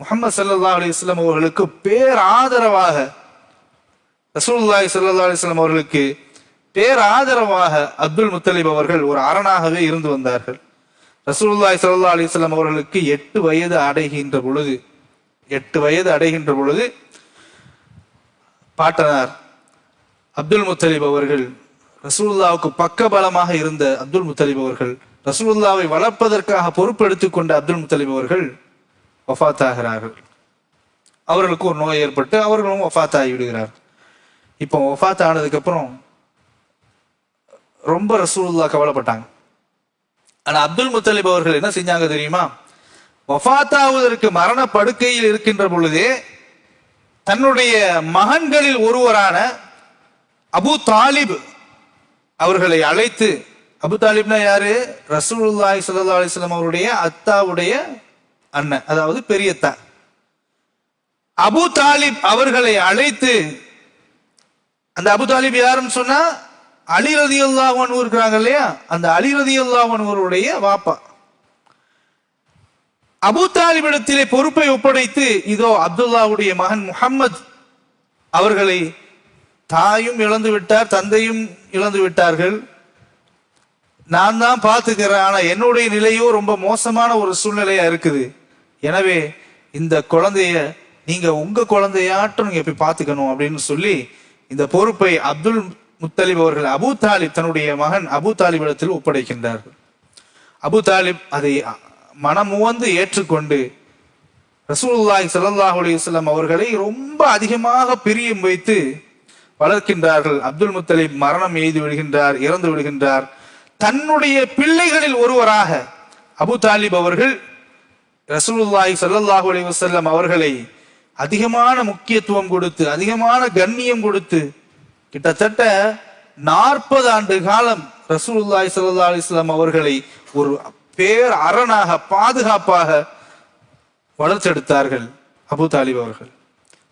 முஹம்மது ஸல்லல்லாஹு அலைஹி வஸல்லம் அவர்களுக்கு பேராதரவாக, ரசூலுல்லாஹி ஸல்லல்லாஹு அலைஹி வஸல்லம் அவர்களுக்கு பேராதரவாக அப்துல் முத்தலிப் அவர்கள் ஒரு அரணாகவே இருந்து வந்தார்கள். ரசூலுல்லாஹி ஸல்லல்லாஹு அலைஹி வஸல்லம் அவர்களுக்கு 8 வயது அடைகின்ற பொழுது பாட்டனார் அப்துல் முத்தலிப் அவர்கள், ரசூலுல்லாவுக்கு பக்கபலமாக இருந்த அப்துல் முத்தலிப் அவர்கள், ரசூலுல்லாவை வளர்ப்பதற்காக பொறுப்பெடுத்துக் கொண்ட அப்துல் முத்தலிப் அவர்கள் வஃபாத் ஆகிறார்கள். அவர்களுக்கு ஒரு நோய் ஏற்பட்டு அவர்களும் வஃபாத் ஆகி விடுகிறார். இப்போ வஃபாத் ஆனதுக்கு அப்புறம் ரொம்ப ரசூலுல்லாஹ் கவலைப்பட்டாங்க. ஆனா அப்துல் முத்தலிப் அவர்கள் என்ன செஞ்சாங்க தெரியுமா, வஃபாத்தாவதற்கு மரண படுக்கையில் இருக்கின்ற பொழுதே தன்னுடைய மகன்களில் ஒருவரான அபு தாலிப் அவர்களை அழைத்து, அபு தாலிப்னா யாரு, ரசூலுல்லாஹி ஸல்லல்லாஹு அலைஹி வஸல்லம் அவருடைய அத்தாவுடைய அண்ணன், அதாவது பெரியத்தா, அபு தாலிப் அவர்களை அழைத்து, அந்த அபு தாலிப் யாருன்னு சொன்னா அலி ரலியல்லாஹு அன்ஹு இருக்கிறாங்க இல்லையா, அந்த அலி ரலியல்லாஹு அன்ஹுடைய வாப்பா, அபு தாலிபிடத்திலே பொறுப்பை ஒப்படைத்து, இதோ அப்துல்லாவுடைய மகன் முஹம்மது அவர்களை தாயும் இழந்து விட்டார், தந்தையும் இழந்து விட்டார்கள், நான் தான் பார்த்துக்கிறேன், ஆனா என்னுடைய நிலையோ ரொம்ப மோசமான ஒரு சூழ்நிலையா இருக்குது, எனவே இந்த குழந்தைய நீங்க உங்க குழந்தையாட்டும் நீங்க போய் பார்த்துக்கணும் அப்படின்னு சொல்லி இந்த பொறுப்பை அப்துல் முத்தலிப் அவர்கள் அபு தாலிப் தன்னுடைய மகன் அபு தாலிபிடத்தில் ஒப்படைக்கின்றார்கள். அபு தாலிப் அதை மனமுவந்து ஏற்றுக்கொண்டு ரசூலுல்லாஹி ஸல்லல்லாஹு அலைஹி வஸல்லம் அவர்களை ரொம்ப அதிகமாக பிரியம் வைத்து வளர்க்கின்றார்கள். அப்துல் முத்தலிப் மரணம் எய்து விடுகின்றார், இறந்து விடுகின்றார். தன்னுடைய பிள்ளைகளில் ஒருவராக அபு தாலிப் அவர்கள் ரசூலுல்லாஹி ஸல்லல்லாஹு அலைஹி வஸல்லம் அவர்களை அதிகமான முக்கியத்துவம் கொடுத்து, அதிகமான கண்ணியம் கொடுத்து, கிட்டத்தட்ட 40 ஆண்டு காலம் ரசூலுல்லாஹி ஸல்லல்லாஹு அலைஹி வஸல்லம் அவர்களை ஒரு பேர் அரணாக பாதுகாப்பாக வளர்த்தெடுத்தார்கள் அபு தாலிப் அவர்கள்.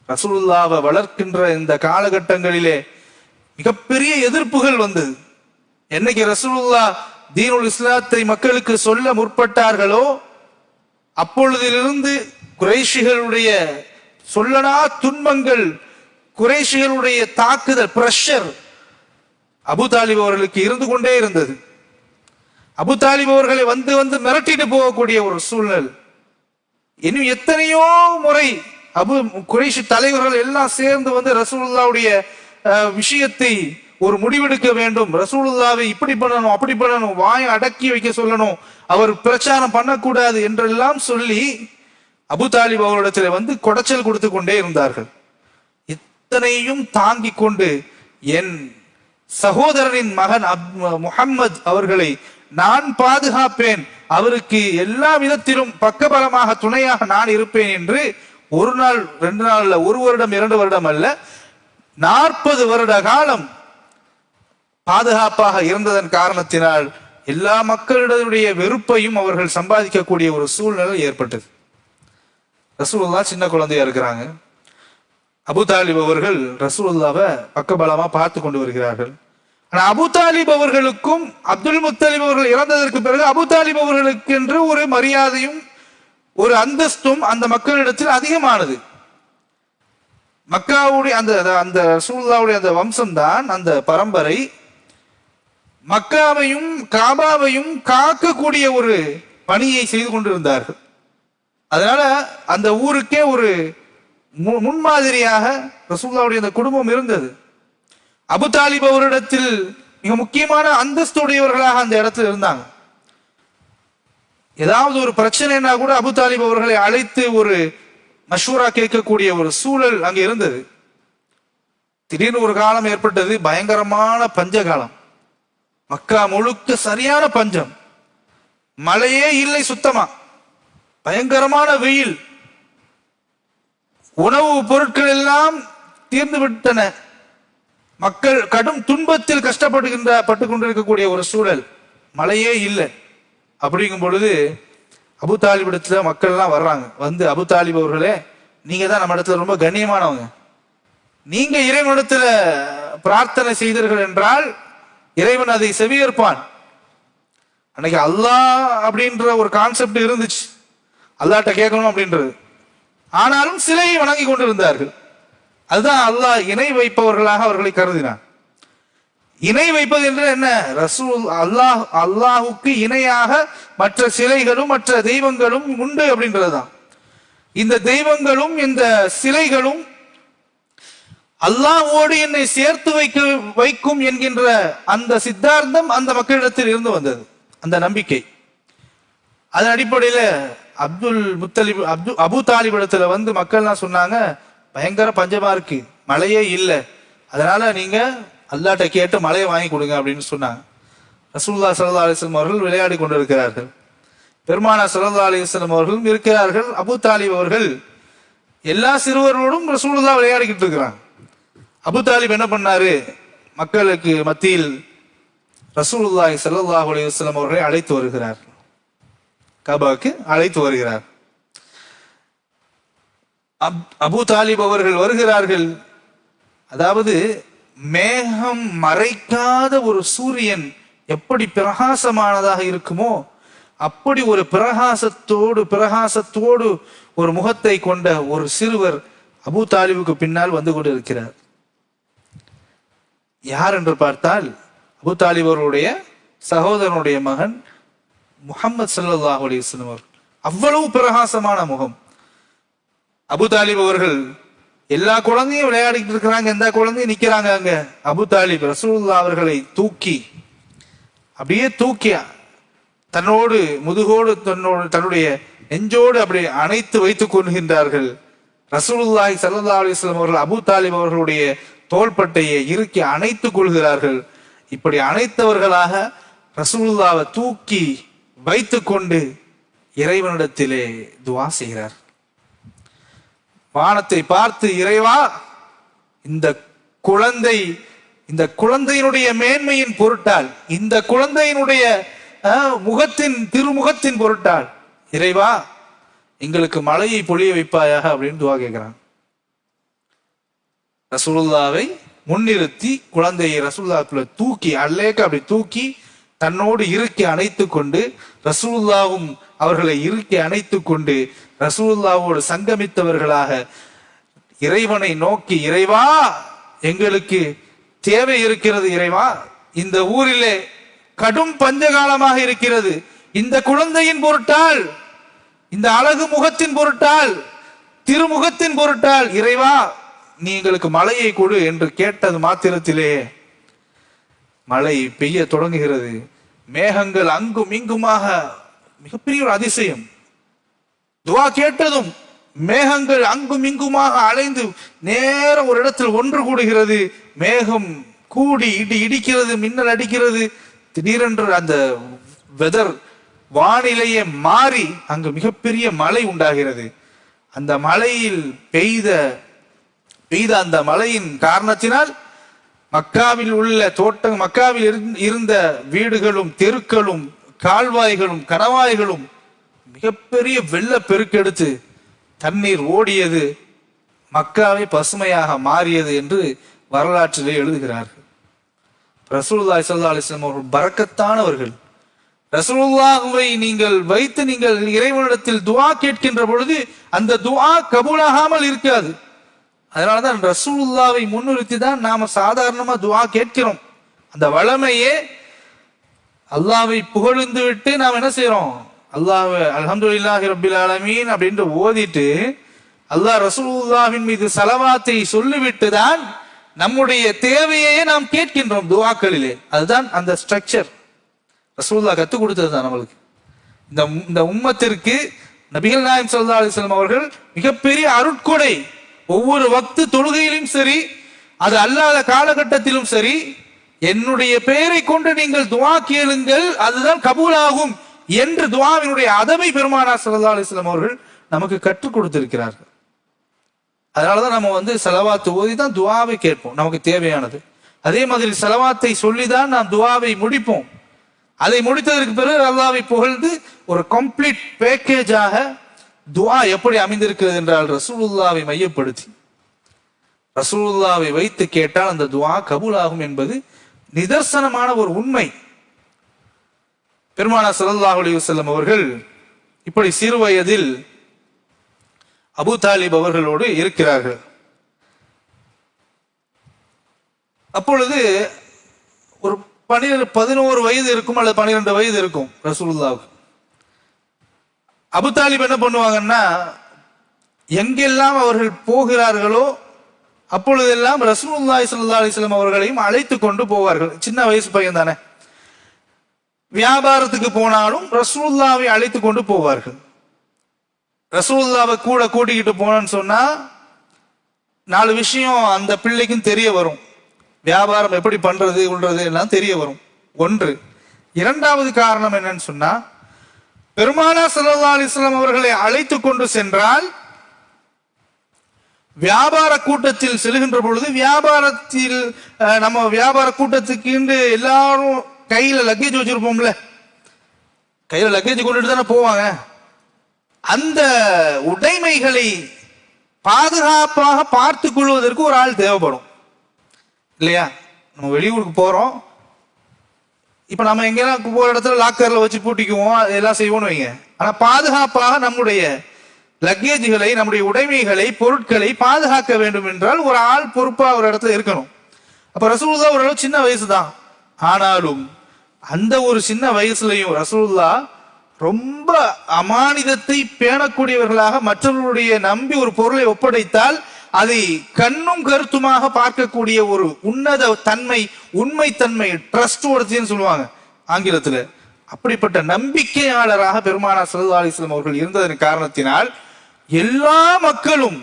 ரசூலுல்லாவை வளர்க்கின்ற இந்த காலகட்டங்களிலே மிகப்பெரிய எதிர்ப்புகள் வந்தது. என்னைக்கு ரசூலுல்லா தீனுல் இஸ்லாத்தை மக்களுக்கு சொல்ல முற்பட்டார்களோ அப்பொழுதிலிருந்து குறைஷிகளுடைய சொல்லனா துன்பங்கள், குறைஷிகளுடைய தாக்குதல், பிரஷர் அபு தாலிப் அவர்களுக்கு இருந்து கொண்டே இருந்தது. அபு தாலிப் அவர்களை வந்து வந்து மிரட்டிட்டு போகக்கூடிய ஒரு சூழ்நிலை. இன்னும் எத்தனையோ முறை குறைஷி தலைவர்கள் எல்லாம் சேர்ந்து வந்து ரசூலுல்லாவுடைய விஷயத்தை ஒரு முடிவெடுக்க வேண்டும், ரசூலுல்லாவை இப்படி பண்ணணும் அப்படி பண்ணணும், வாயை அடக்கி வைக்க சொல்லணும், அவர் பிரச்சாரம் பண்ணக்கூடாது என்றெல்லாம் சொல்லி அபு தாலிப் அவர்களிடத்தில் வந்து கொடைச்சல் கொடுத்து கொண்டே இருந்தார்கள். இத்தனையும் தாங்கி கொண்டு என் சகோதரனின் மகன் முஹம்மது அவர்களை நான் பாதுகாப்பேன், அவருக்கு எல்லா விதத்திலும் பக்கபலமாக துணையாக நான் இருப்பேன் என்று ஒரு நாள் 2 நாள் அல்ல, 1 வருடம் 2 வருடம் அல்ல, 40 வருட காலம் பாதுகாப்பாக இருந்ததன் காரணத்தினால் எல்லா மக்களிடைய வெறுப்பையும் அவர்கள் சம்பாதிக்கக்கூடிய ஒரு சூழ்நிலை ஏற்பட்டது. ரசூலுல்லா சின்ன குழந்தையா இருக்கிறாங்க. அபு தாலிப் அவர்கள் ரசூலுல்லாவை பக்கபலமா பார்த்து கொண்டு வருகிறார்கள். ஆனா அபு தாலிப் அவர்களுக்கும் அப்துல் முத்தலிப் அவர்கள் இறந்ததற்கு பிறகு அபு தாலிப் அவர்களுக்கு என்று ஒரு மரியாதையும் ஒரு அந்தஸ்தும் அந்த மக்களிடத்தில் அதிகமானது. மக்காவுடைய அந்த ரசூலுல்லாவுடைய அந்த வம்சம்தான், அந்த பரம்பரை மக்காவையும் காபாவையும் காக்கக்கூடிய ஒரு பணியை செய்து கொண்டிருந்தார்கள். அதனால அந்த ஊருக்கே ஒரு முன்மாதிரியாக ரசூலுல்லாவுடைய அந்த குடும்பம் இருந்தது. அபு தாலிப் அவரிடத்தில் மிக முக்கியமான அந்தஸ்துடையவர்களாக அந்த இடத்துல இருந்தாங்க. ஏதாவது ஒரு பிரச்சனைனா கூட அபு தாலிப் அவர்களை அழைத்து ஒரு மஷூரா கேட்கக்கூடிய ஒரு சூழல் அங்கே இருந்தது. திடீர்னு ஒரு காலம் ஏற்பட்டது, பயங்கரமான பஞ்ச காலம். மக்கா முழுக்க சரியான பஞ்சம், மழையே இல்லை, சுத்தமா பயங்கரமான வெயில், உணவு பொருட்கள் எல்லாம் தீர்ந்து விட்டன, மக்கள் கடும் துன்பத்தில் கஷ்டப்பட்டு கொண்டிருக்கக்கூடிய ஒரு சூழல், மழையே இல்லை. அப்படிங்கும் பொழுது அபு தாலிப் இடத்துல மக்கள் எல்லாம் வர்றாங்க. வந்து அபு தாலிப் அவர்களே, நீங்க தான் நம்ம இடத்துல ரொம்ப கண்ணியமானவங்க, நீங்க இறைவனிடத்துல பிரார்த்தனை செய்தீர்கள் என்றால் இறைவன் அதை செவியேற்பான். அன்னைக்கு அல்லாஹ் அப்படின்ற ஒரு கான்செப்ட் இருந்துச்சு, அல்லாஹ்ட்ட கேட்கணும் அப்படின்றது. ஆனாலும் சிலையை வணங்கி கொண்டிருந்தார்கள். அதுதான் அல்லாஹ் இணை வைப்பவர்களாக அவர்களை கருதினான். இணை வைப்பது என்று என்ன? ரசூல் அல்லாஹுக்கு இணையாக மற்ற சிலைகளும் மற்ற தெய்வங்களும் உண்டு அப்படின்றதுதான். இந்த தெய்வங்களும் இந்த சிலைகளும் அல்லாஹ்வோடு என்னை சேர்த்து வைக்கும் என்கின்ற அந்த சித்தாந்தம் அந்த மக்களிடத்தில் இருந்து வந்தது, அந்த நம்பிக்கை. அதன் அடிப்படையில் அபு தாலிப் இடத்துல வந்து மக்கள்லாம் சொன்னாங்க, பயங்கர பஞ்சமா இருக்கு, மழையே இல்லை, அதனால நீங்க அல்லாஹ்ட்ட கேட்டு மழையை வாங்கி கொடுங்க அப்படின்னு சொன்னாங்க. ரசூலுல்லாஹி ஸல்லல்லாஹு அலைஹி வஸல்லம் அவர்கள் விளையாடி கொண்டிருக்கிறார்கள், பெருமானார் ஸல்லல்லாஹு அலைஹி வஸல்லம் அவர்களும் இருக்கிறார்கள். அபு தாலிப் அவர்கள் எல்லா சிறுவர்களோடும் ரசூலுல்லாஹ் விளையாடிக்கிட்டு இருக்கிறாங்க. அபு தாலிப் என்ன பண்ணாரு, மக்களுக்கு மத்தியில் ரசூலுல்லாஹி ஸல்லல்லாஹு அலைஹி வஸல்லம் அவர்களை அழைத்து வருகிறார், காபாவுக்கு அழைத்து வருகிறார். அபு தாலிப் அவர்கள் வருகிறார்கள். அதாவது மேகம் மறைக்காத ஒரு சூரியன் எப்படி பிரகாசமானதாக இருக்குமோ அப்படி ஒரு பிரகாசத்தோடு ஒரு முகத்தை கொண்ட ஒரு சிறுவர் அபு தாலிபுக்கு பின்னால் வந்து கொண்டு இருக்கிறார். யார் என்று பார்த்தால் அபு தாலிப் அவர்களுடைய சகோதரனுடைய மகன் முஹம்மது ஸல்லல்லாஹு அலைஹி வஸல்லம் அவர்கள். அவ்வளவு பிரகாசமான முகம். அபு தாலிப் அவர்கள் எல்லா குழந்தையும் விளையாடிட்டு இருக்கிறாங்க, எந்த குழந்தையும் நிக்கிறாங்க அங்க. அபு தாலிப் ரசூலுல்லாஹ் அவர்களை அப்படியே தூக்கி தன்னோடு முதுகோடு தன்னுடைய நெஞ்சோடு அப்படி அணைத்து வைத்துக் கொள்கின்றார்கள். ரசூலுல்லாஹி ஸல்லல்லாஹு அலைஹி வஸல்லம் அவர்கள் அபு தாலிப் அவர்களுடைய தோள்பட்டையை இறுக்கி அணைத்துக் கொள்கிறார்கள். இப்படி அணைத்தவர்களாக ரசூலுல்லாஹ்வை தூக்கி வைத்துக் கொண்டு இறைவனிடத்திலே துஆ செய்கிறார். வானத்தை பார்த்து, இறைவா, இந்த குழந்தையினுடைய மேன்மையின் பொருட்டால், இந்த குழந்தையினுடைய திருமுகத்தின் பொருட்டால் இறைவா எங்களுக்கு மழையை பொழிய வைப்பாயாக அப்படின்னு துஆ கேட்கிறான். ரசூலுல்லாவை முன்னிறுத்தி குழந்தையை ரசூலுல்லாஹ்க்குள்ள தூக்கி அல்லேக்க அப்படி தூக்கி தன்னோடு இறுக்கி அணைத்து கொண்டு ரசூலுல்லாவும் அவர்களை இறுக்கி அணைத்து கொண்டு ரசூலுல்லாவோடு சங்கமித்தவர்களாக இறைவனை நோக்கி, இறைவா எங்களுக்கு தேவை இருக்கிறது, இறைவா இந்த ஊரிலே கடும் பஞ்சகாலமாக இருக்கிறது, இந்த குழந்தையின் பொருட்டால், இந்த அழகு முகத்தின் பொருட்டால், திருமுகத்தின் பொருட்டால் இறைவா நீ எங்களுக்கு மழையை கொடு என்று கேட்டது மாத்திரத்திலே மழை பெய்ய தொடங்குகிறது. மேகங்கள் அங்கும் இங்குமாக, மிகப்பெரிய ஒரு அதிசயம். துவா கேட்டதும் மேகங்கள் அங்கும் இங்குமாக அலைந்து நேரம் ஒரு இடத்தில் ஒன்று கூடுகிறது. மேகம் கூடி இடி இடிக்கிறது, மின்னல் அடிக்கிறது. திடீரென்று அந்த வெதர் வானிலையே மாறி அங்கு மிகப்பெரிய மழை உண்டாகிறது. அந்த மழையில் பெய்த அந்த மழையின் காரணத்தினால் மக்காவில் உள்ள மக்காவில் இருந்த வீடுகளும் தெருக்களும் கால்வாய்களும் கணவாய்களும் மிகப்பெரிய வெள்ள பெருக்கெடுத்து தண்ணீர் ஓடியது, மக்காவை பசுமையாக மாறியது என்று வரலாற்றிலே எழுதுகிறார்கள். ரசூலுல்லாஹி ஸல்லல்லாஹு அலைஹி வஸல்லம் அவர்கள் பரக்கத்தானவர்கள். ரசூலுல்லாஹ்வை நீங்கள் வைத்து நீங்கள் இறைவனிடத்தில் துஆ கேட்கின்ற பொழுது அந்த துஆ கபூலாகாமல் இருக்காது. அதனாலதான் ரசூலுல்லாஹ்வை முன்னிறுத்தி தான் நாம சாதாரணமா துஆ கேட்கிறோம். அந்த வளமையே அல்லாஹ்வை புகழ்ந்து விட்டு நாம் என்ன செய்யறோம், அல்லாஹ் அல்ஹம்துலில்லாஹி ரப்பில் ஆலமீன் அப்படின்று ஓதிட்டு அல்லாஹ் ரசூலுல்லாஹ்வின் மீது ஸலவாத்தை சொல்லிவிட்டு தான் நம்முடைய தேவையே நாம் கேட்கின்றோம் துஆக்களிலே. அதுதான் அந்த ஸ்ட்ரக்சர் ரசூலுல்லாஹ் கற்றுக் கொடுத்தது தான் நம்மளுக்கு. இந்த உம்மத்திற்கு நபிகள் நாயகம் ஸல்லல்லாஹு அலைஹி வஸல்லம் அவர்கள் மிகப்பெரிய அருட்கொடை. ஒவ்வொரு வக்து தொழுகையிலும் சரி, அது அல்லாத காலகட்டத்திலும் சரி, என்னுடைய பெயரை கொண்டு நீங்கள் துஆ கேளுங்கள், அதுதான் கபூலாகும் என்று துஆவினுடைய அதமை பெருமானார் ஸல்லல்லாஹு அலைஹி வஸல்லம் அவர்கள் நமக்கு கற்றுக் கொடுத்திருக்கிறார்கள். அதனாலதான் நம்ம ஸலவாத் ஓதி தான் துஆவை கேட்போம், நமக்கு தேவையானது. அதே மாதிரி ஸலவாத்தை சொல்லிதான் நாம் துஆவை முடிப்போம். அதை முடித்ததற்கு பிறகு அல்லாஹ்வை புகழ்ந்து ஒரு கம்ப்ளீட் பேக்கேஜாக துஆ எப்படி அமைந்திருக்கிறது என்றால் ரசூலுல்லாஹ்வை மையப்படுத்தி ரசூலுல்லாஹ்வை வைத்து கேட்டால் அந்த துஆ கபூலாகும் என்பது நிதர்சனமான ஒரு உண்மை. பெருமானார் ஸல்லல்லாஹு அலைஹி வஸல்லம் அவர்கள் இப்படி சிறு வயதில் அபூ தாலிப் அவர்களோடு இருக்கிறார்கள். அப்பொழுது ஒரு 11 வயது இருக்கும் அல்லது 12 வயது இருக்கும் ரசூலுல்லாஹ்வுக்கு. அபூ தாலிப் என்ன பண்ணுவாங்கன்னா, எங்கெல்லாம் அவர்கள் போகிறார்களோ அப்பொழுதெல்லாம் ரசூலுல்லாஹி ஸல்லல்லாஹு அலைஹி வஸல்லம் அவர்களையும் அழைத்து கொண்டு போவார்கள். சின்ன வயசு பையன் தானே. வியாபாரத்துக்கு போனாலும் ரசூலுல்லாஹ்வை அழைத்து கொண்டு போவார்கள். ரசூலுல்லாஹ்வை கூட கூட்டிக்கிட்டு போனோன்னு சொன்னா 4 விஷயம் அந்த பிள்ளைக்கும் தெரிய வரும். வியாபாரம் எப்படி பண்றது கொள்றது எல்லாம் தெரிய வரும். ஒன்று. இரண்டாவது காரணம் என்னன்னு சொன்னா, பெருமானார் ஸல்லல்லாஹு அலைஹி வஸல்லம் அவர்களை அழைத்து கொண்டு சென்றால் வியாபார கூட்டத்தில் செல்கின்ற பொழுது, வியாபாரத்தில் நம்ம வியாபார கூட்டத்துக்கு எல்லாரும் கையில லக்கேஜ் வச்சிருப்போம்ல, கையில லக்கேஜ் கொண்டுட்டு தானே போவாங்க. அந்த உடைமைகளை பாதுகாப்பாக பார்த்துக் கொள்வதற்கு ஒரு ஆள் தேவைப்படும் இல்லையா? நம்ம வெளியூருக்கு போறோம், இப்ப நம்ம எங்கெல்லாம் போற இடத்துல லாக்கர்ல வச்சு பூட்டிக்குவோம், எல்லாம் செய்வோம்னு வைங்க. ஆனா பாதுகாப்பாக நம்முடைய லக்கேஜ்களை, நம்முடைய உடைமைகளை, பொருட்களை பாதுகாக்க வேண்டும் என்றால் ஒரு ஆள் பொறுப்பா ஒரு இடத்துல இருக்கணும். அப்ப ரசூலுல்லாஹ் ஓரளவு சின்ன வயசு தான். ஆனாலும் அந்த ஒரு சின்ன வயசுலையும் ரசூலுல்லாஹ் ரொம்ப அமானிதத்தை பேணக்கூடியவர்களாக, மற்றவர்களுடைய நம்பி ஒரு பொருளை ஒப்படைத்தால் அதை கண்ணும் கருத்துமாக பார்க்கக்கூடிய ஒரு உன்னத தன்மை, உண்மைத்தன்மை, ட்ரஸ்ட் ஒர்த்தின்னு சொல்லுவாங்க ஆங்கிலத்துல. அப்படிப்பட்ட நம்பிக்கையாளராக பெருமானார் ஸல்லல்லாஹு அலைஹி வஸல்லம் அவர்கள் இருந்ததன் காரணத்தினால் எல்லா மக்களும்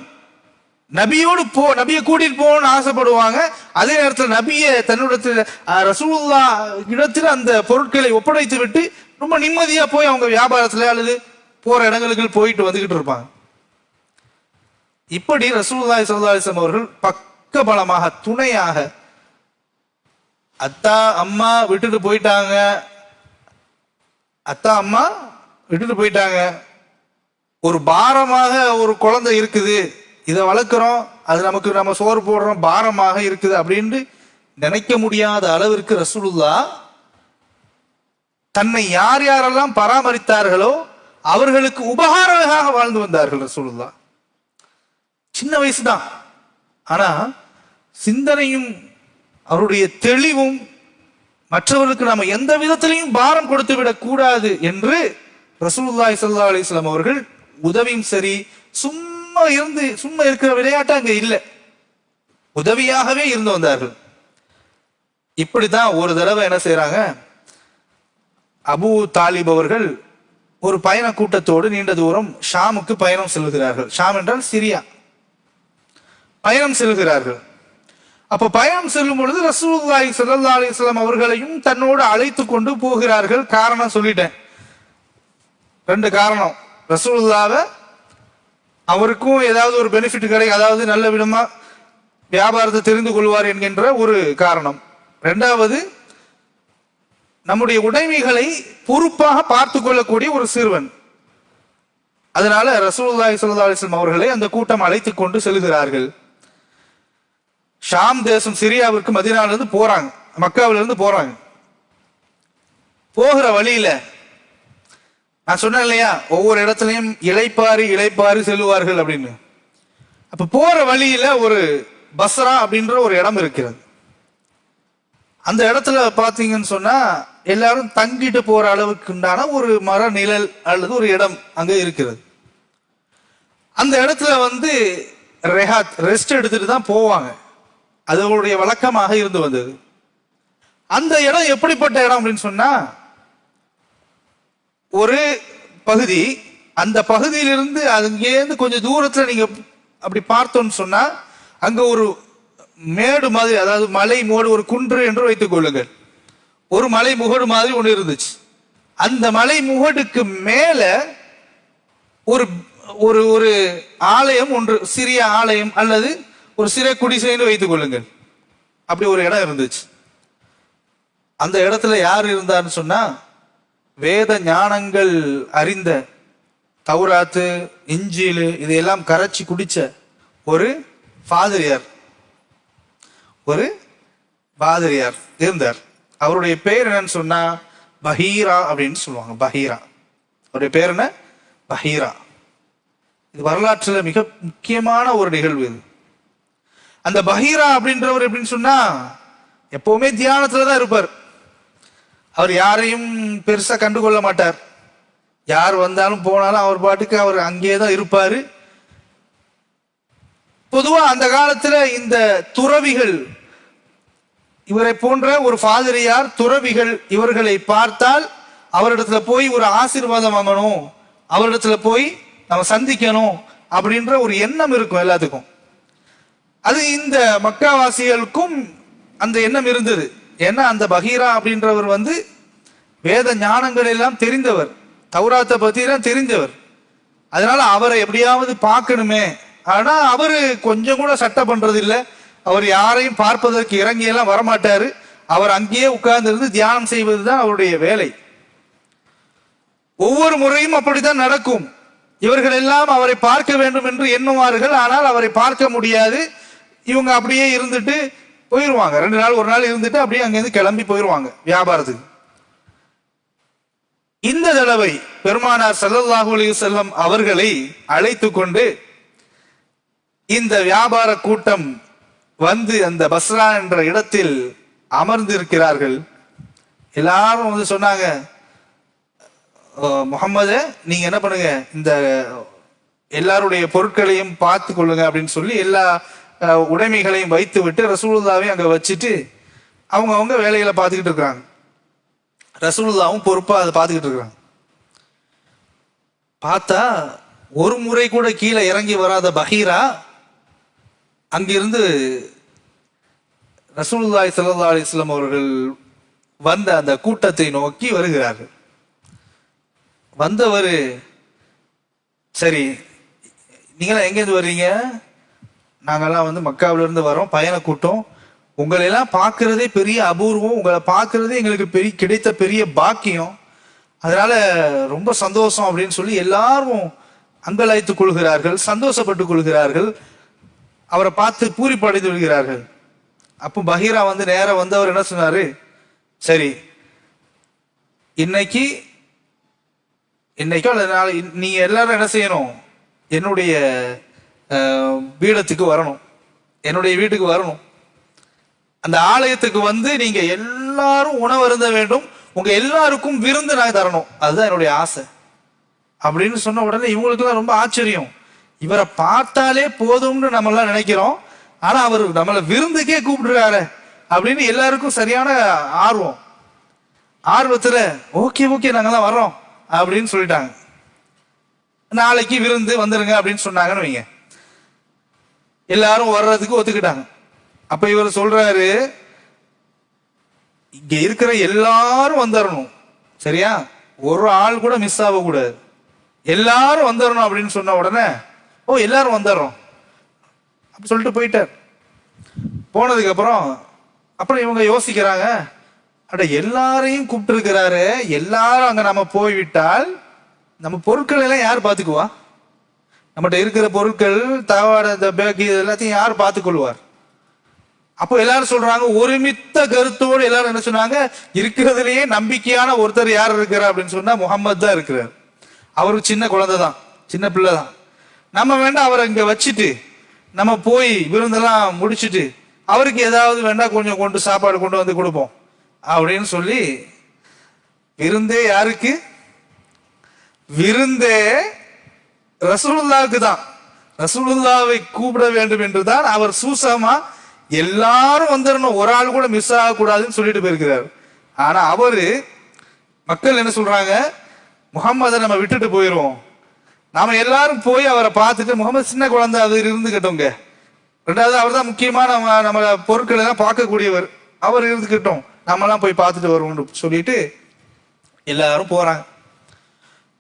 நபியை கூட்டிட்டு போகணும்னு ஆசைப்படுவாங்க. அதே நேரத்தில் நபியை தன்னிடத்தில் ரசூலுல்லாஹ் இடத்தில் அந்த பொருட்களை ஒப்படைத்து விட்டு ரொம்ப நிம்மதியா போய் அவங்க வியாபாரத்துல அல்லது போற இடங்களுக்கு போயிட்டு வந்துகிட்டு இருப்பாங்க. இப்படி ரசூலுல்லாஹி ஸல்லல்லாஹு அலைஹி வஸல்லம் அவர்கள் பக்க பலமாக, துணையாக, அத்தா அம்மா விட்டுட்டு போயிட்டாங்க, ஒரு பாரமாக ஒரு குழந்தை இருக்குது இதை வளர்க்குறோம், அது நமக்கு நம்ம சோறு போடுறோம், பாரமாக இருக்குது அப்படின்னு நினைக்க முடியாத அளவிற்கு ரசூலுல்லாஹ் தன்னை யார் யாரெல்லாம் பராமரித்தார்களோ அவர்களுக்கு உபகாரமாக வாழ்ந்து வந்தார்கள். ரசூலுல்லாஹ் சின்ன வயசுதான், ஆனா சிந்தனையும் அவருடைய தெளிவும் மற்றவர்களுக்கு நாம எந்த விதத்திலையும் பாரம் கொடுத்து விடக் கூடாது என்று ரசூலுல்லாஹி ஸல்லல்லாஹு அலைஹி வஸல்லம் அவர்கள் உதவியும் சரி, சும்மா இருக்கிற விளையாட்டு அங்க இல்லை, உதவியாகவே இருந்து வந்தார்கள். இப்படித்தான் ஒரு தடவை என்ன செய்யறாங்க, அபூ தாலிப் அவர்கள் ஒரு பயண கூட்டத்தோடு நீண்ட தூரம் ஷாமுக்கு பயணம் செல்கிறார்கள். ஷாம் என்றால் சிரியா. பயணம் செல்கிறார்கள். அப்ப பயணம் செல்லும் பொழுது ரசூலுல்லாஹி ஸல்லல்லாஹு அலைஹி வஸல்லம் அவர்களையும் தன்னோடு அழைத்து கொண்டு போகிறார்கள். காரணம் சொல்லிட்டேன், 2 காரணம். ரசூலுல்லாஹ்வை அவருக்கும் ஏதாவது ஒரு பெனிஃபிட் கிடைக்கும், அதாவது நல்ல விதமா வியாபாரத்தை தெரிந்து கொள்வார் என்கின்ற ஒரு காரணம். 2வது, நம்முடைய உடைமைகளை பொறுப்பாக பார்த்து கொள்ளக்கூடிய ஒரு சிறுவன். அதனால ரசூலுல்லாஹி ஸல்லல்லாஹு அலைஹி வஸல்லம் அவர்களை அந்த கூட்டம் அழைத்து கொண்டு செல்கிறார்கள். ஷாம் தேசம் சிரியாவிற்கு மதீனாவிலிருந்து போறாங்க, மக்காவிலிருந்து போறாங்க. போகிற வழியில நான் சொன்னேன் இல்லையா, ஒவ்வொரு இடத்துலையும் இளைப்பாரி செல்லுவார்கள் அப்படின்னு. அப்ப போற வழியில ஒரு பஸ்ரா அப்படின்ற ஒரு இடம் இருக்கிறது. அந்த இடத்துல பாத்தீங்கன்னு சொன்னா எல்லாரும் தங்கிட்டு போற அளவுக்கு உண்டான ஒரு மர நிழல் அல்லது ஒரு இடம் அங்க இருக்கிறது. அந்த இடத்துல ரெஸ்ட் எடுத்துட்டு தான் போவாங்க, அது அவருடைய வழக்கமாக இருந்து வந்தது. அந்த இடம் எப்படிப்பட்ட இடம் அப்படின்னு சொன்னா, ஒரு பகுதி, அந்த பகுதியிலிருந்து அங்கேருந்து கொஞ்சம் தூரத்துல நீங்க அப்படி பார்த்தோன்னு சொன்னா அங்க ஒரு மேடு மாதிரி, அதாவது மலை மோடு, ஒரு குன்று என்று வைத்துக் கொள்ளுங்கள். ஒரு மலை முகடு மாதிரி ஒன்று இருந்துச்சு. அந்த மலை முகடுக்கு மேல ஒரு ஒரு ஒரு ஆலயம் ஒன்று, சிறிய ஆலயம் அல்லது ஒரு சிறிய குடிசைன்னு வைத்துக் கொள்ளுங்கள். அப்படி ஒரு இடம் இருந்துச்சு. அந்த இடத்துல யார் இருந்தார்னு சொன்னா, வேத ஞானங்கள் அறிந்த, தௌராத்து இஞ்சிலு இதையெல்லாம் கரைச்சி குடிச்ச ஒரு பாதிரியார் இருந்தார். அவருடைய பேர் என்னன்னு சொன்னா பஹீரா அப்படின்னு சொல்லுவாங்க. பஹீரா, அவருடைய பேர் என்ன? பஹீரா. இது வரலாற்றில் மிக முக்கியமான ஒரு நிகழ்வு இது. அந்த பஹீரா அப்படின்றவர் எப்படின்னு சொன்னா, எப்பவுமே தியானத்துலதான் இருப்பார். அவர் யாரையும் பெருசா கண்டுகொள்ள மாட்டார். யார் வந்தாலும் போனாலும் அவர் பாட்டுக்கு அவர் அங்கேதான் இருப்பாரு. பொதுவா அந்த காலத்துல இந்த துறவிகள், இவரை போன்ற ஒரு ஃபாதிரியார், துறவிகள் இவர்களை பார்த்தால் அவரிடத்துல போய் ஒரு ஆசீர்வாதம் வாங்கணும், அவரிடத்துல போய் நம்ம சந்திக்கணும் அப்படின்ற ஒரு எண்ணம் இருக்கும் எல்லாத்துக்கும். அது இந்த மக்காவாசிகளுக்கும் அந்த எண்ணம் இருந்தது. ஏன்னா அந்த பஹீரா அப்படின்றவர் வேத ஞானங்கள் எல்லாம் தெரிந்தவர், தௌராத்தை பத்தி எல்லாம் தெரிந்தவர். அதனால அவரை எப்படியாவது பார்க்கணுமே. ஆனா அவரு கொஞ்சம் கூட சட்டை பண்றது இல்லை, அவர் யாரையும் பார்ப்பதற்கு இறங்கியெல்லாம் வரமாட்டாரு. அவர் அங்கேயே உட்கார்ந்து இருந்து தியானம் செய்வதுதான் அவருடைய வேலை. ஒவ்வொரு முறையும் அப்படித்தான் நடக்கும். இவர்கள் எல்லாம் அவரை பார்க்க வேண்டும் என்று எண்ணுவார்கள், ஆனால் அவரை பார்க்க முடியாது. இவங்க அப்படியே இருந்துட்டு போயிருவாங்க. 2 நாள் 1 நாள் இருந்துட்டு அப்படியே அங்கிருந்து கிளம்பி போயிருவாங்க வியாபாரத்துக்கு. இந்த தடவை பெருமானார் ஸல்லல்லாஹு அலைஹி வஸல்லம் அவர்களை அழைத்து கொண்டு இந்த வியாபார கூட்டம் அந்த பஸ்ரா என்ற இடத்தில் அமர்ந்து இருக்கிறார்கள். எல்லாரும் சொன்னாங்க, முஹம்மது நீங்க என்ன பண்ணுங்க, இந்த எல்லாருடைய பொருட்களையும் பார்த்து கொள்ளுங்க அப்படின்னு சொல்லி எல்லா உடைமைகளையும் வைத்து விட்டு ரசூலுல்லாவை அங்க வச்சுட்டு அவங்க வேலைகளை பார்த்துக்கிட்டு இருக்கிறாங்க. ரசூலுல்லாவும் பொறுப்பா அதை பார்த்துக்கிட்டு இருக்கிறாங்க. பார்த்தா ஒரு முறை கூட கீழே இறங்கி வராத பஹீரா அங்கிருந்து ரசூலுல்லாஹி ஸல்லல்லாஹு அலைஹி வஸல்லம் அவர்கள் அந்த கூட்டத்தை நோக்கி வருகிறார்கள். வந்தவர், சரி நீங்களாம் எங்கேருந்து வர்றீங்க? நாங்கெல்லாம் மக்காவிலிருந்து வரோம், பயண கூட்டம். உங்களெல்லாம் பார்க்கறதே பெரிய அபூர்வம், உங்களை பார்க்கறதே எங்களுக்கு கிடைத்த பெரிய பாக்கியம், அதனால ரொம்ப சந்தோஷம் அப்படின்னு சொல்லி எல்லாரும் அங்கலாய்த்துக் கொள்கிறார்கள், சந்தோஷப்பட்டுக் கொள்கிறார்கள். அவரை பார்த்து பூரிப்படைந்து விடுகிறார்கள். அப்போ பஹீரா வந்து நேரம் வந்து அவர் என்ன சொன்னாரு, சரி இன்னைக்கோ நீங்க எல்லாரும் என்ன செய்யணும், என்னுடைய பீடத்துக்கு வரணும், என்னுடைய வீட்டுக்கு வரணும், அந்த ஆலயத்துக்கு வந்து நீங்க எல்லாரும் உணவு அருந்த வேண்டும், உங்க எல்லாருக்கும் விருந்து நான் தரணும், அதுதான் என்னுடைய ஆசை அப்படின்னு சொன்ன உடனே இவங்களுக்குலாம் ரொம்ப ஆச்சரியம். இவரை பார்த்தாலே போதும்னு நம்ம எல்லாம் நினைக்கிறோம், ஆனா அவர் நம்மளை விருந்துக்கே கூப்பிடுறாரு அப்படின்னு எல்லாருக்கும் சரியான ஆர்வத்துல ஓகே ஓகே நாங்கெல்லாம் வர்றோம் அப்படின்னு சொல்லிட்டாங்க. நாளைக்கு விருந்து வந்துருங்க அப்படின்னு சொன்னாங்கன்னு வைங்க, எல்லாரும் வர்றதுக்கு ஒத்துக்கிட்டாங்க. அப்ப இவர் சொல்றாரு, இங்க இருக்கிற எல்லாரும் வந்துடணும், சரியா, ஒரு ஆள் கூட மிஸ் ஆக கூடாது, எல்லாரும் வந்துடணும் அப்படின்னு சொன்ன உடனே ஓ எல்லாரும் வந்துடுறோம் அப்படி சொல்லிட்டு போயிட்டார். போனதுக்கு அப்புறம் இவங்க யோசிக்கிறாங்க, அட எல்லாரையும் கூப்பிட்டு இருக்கிறாரு, எல்லாரும் அங்க நம்ம போய்விட்டால் நம்ம பொருட்கள் எல்லாம் யார் பார்த்துக்குவா, நம்மகிட்ட இருக்கிற பொருட்கள் தவாட இந்த பேக் எல்லாத்தையும் யார் பார்த்துக்கொள்வார். அப்போ எல்லாரும் சொல்றாங்க, ஒருமித்த கருத்தோடு எல்லாரும் என்ன சொன்னாங்க, இருக்கிறதுலயே நம்பிக்கையான ஒருத்தர் யார் இருக்கிறார் அப்படின்னு சொன்னா முகம்மது தான் இருக்கிறார். அவருக்கு சின்ன குழந்தை தான், சின்ன பிள்ளை தான், நம்ம வேண்டாம் அவரை இங்க வச்சுட்டு நம்ம போய் விருந்தெல்லாம் முடிச்சுட்டு அவருக்கு ஏதாவது வேண்டாம் கொஞ்சம் கொண்டு சாப்பாடு கொண்டு வந்து கொடுப்போம் அப்படின்னு சொல்லி, விருந்தே யாருக்கு, விருந்தே ரசூலுல்லாவுக்கு தான், ரசூலுல்லாவை கூப்பிட வேண்டும் என்றுதான் அவர் சூசமா எல்லாரும் வந்துடணும், ஒரு ஆள் கூட மிஸ் ஆக கூடாதுன்னு சொல்லிட்டு போயிருக்கிறார். ஆனா அவரு, மக்கள் என்ன சொல்றாங்க, முகம்மதை நம்ம விட்டுட்டு போயிருவோம், நாம எல்லாரும் போய் அவரை பார்த்துட்டு, முகமது சின்ன குழந்தை அது இருந்துகிட்டோங்க, ரெண்டாவது அவர் தான் முக்கியமான நம்ம பொருட்கள் எல்லாம் பார்க்கக்கூடியவர், அவர் இருந்துகிட்டோம், நம்ம எல்லாம் போய் பார்த்துட்டு வருவோம் சொல்லிட்டு எல்லாரும் போறாங்க.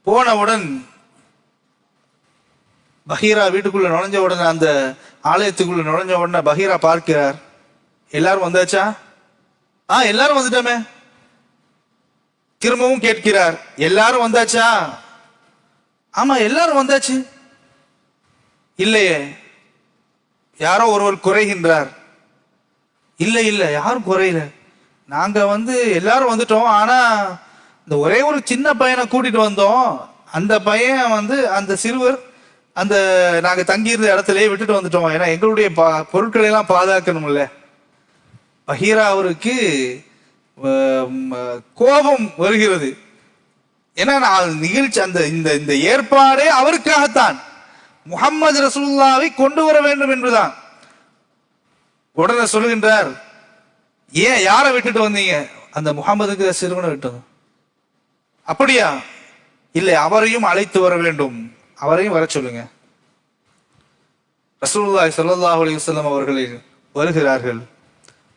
போனவுடன் பஹீரா வீட்டுக்குள்ள நுழைஞ்ச உடனே, அந்த ஆலயத்துக்குள்ள நுழைஞ்ச உடனே பஹீரா பார்க்கிறார், எல்லாரும் வந்தாச்சா, எல்லாரும் வந்துட்டோமே. திரும்பவும் கேட்கிறார், எல்லாரும் வந்தாச்சா, ஆமா எல்லாரும் வந்தாச்சு. இல்லையே, யாரோ ஒருவர் குறைகின்றார். இல்ல இல்ல யாரும் குறையல, நாங்க எல்லாரும் வந்துட்டோம், ஆனா இந்த ஒரே ஒரு சின்ன பையனை கூட்டிட்டு வந்தோம், அந்த பையன் அந்த சிறுவர் அந்த நாங்க தங்கியிருந்த இடத்திலேயே விட்டுட்டு வந்துட்டோம், ஏன்னா எங்களுடைய பொருட்களை எல்லாம் பாதுகாக்கணும்ல. பஹீரா அவருக்கு கோபம் வருகிறது, ஏன்னா நிகழ்ச்சி இந்த ஏற்பாடே அவருக்காகத்தான், முஹம்மது ரசூலுல்லாவை கொண்டு வர வேண்டும் என்றுதான். உடனே சொல்லுகின்றார், ஏன் யாரை விட்டுட்டு வந்தீங்க, அந்த முகமதுக்கு சிறுவனை விட்டது. அப்படியா, இல்லை அவரையும் அழைத்து வர வேண்டும், அவரையும் வர சொல்லுங்க. ரசூலுல்லாஹி ஸல்லல்லாஹு அலைஹி வஸல்லம் அவர்கள் வருகிறார்கள்.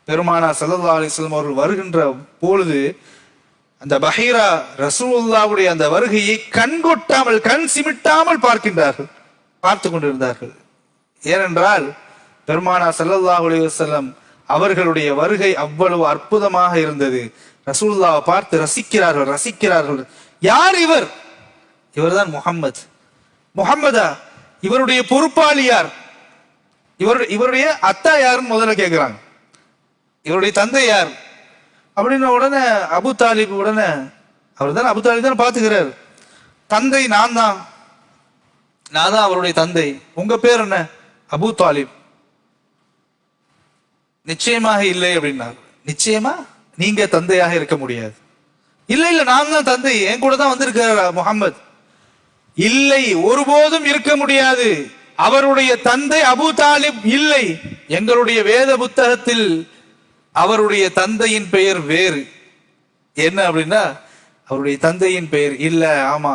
பெருமானார் ஸல்லல்லாஹு அலைஹி வஸல்லம் அவர்கள் வருகின்ற பொழுது அந்த பஹீரா ரசூலுல்லாஹ்வுடைய அந்த வருகையை கண்கொட்டாமல் கண் சிமிட்டாமல் பார்த்து கொண்டிருந்தார்கள். ஏனென்றால் பெருமானார் ஸல்லல்லாஹு அலைஹி வஸல்லம் அவர்களுடைய வருகை அவ்வளவு அற்புதமாக இருந்தது. ரசூலுல்லாஹ்வை பார்த்து ரசிக்கிறார்கள். யார் இவர்? இவர்தான் முஹம்மது. முஹம்மதா? இவருடைய பொறுப்பாளி யார்? இவருடைய அத்தா யாருன்னு முதல்ல கேட்கிறாங்க. இவருடைய தந்தை யார் அப்படின்ன உடனே அபு தாலிப், உடனே அவர் தான் அபு தாலிப் தான் பாத்துக்கிறார். தந்தை நான் தான் அவருடைய தந்தை. உங்க பேர் என்ன? அபு தாலிப். நிச்சயமாக இல்லை அப்படின்னார். நிச்சயமா நீங்க தந்தையாக இருக்க முடியாது. இல்ல நான் தான் தந்தை, என் கூட தான் வந்திருக்கிறார் முஹம்மது. இல்லை, ஒருபோதும் இருக்க முடியாது. அவருடைய தந்தை அபு தாலிப் இல்லை. எங்களுடைய வேத புத்தகத்தில் அவருடைய தந்தையின் பெயர் வேறு. என்ன அப்படின்னா, அவருடைய தந்தையின் பெயர் இல்ல, ஆமா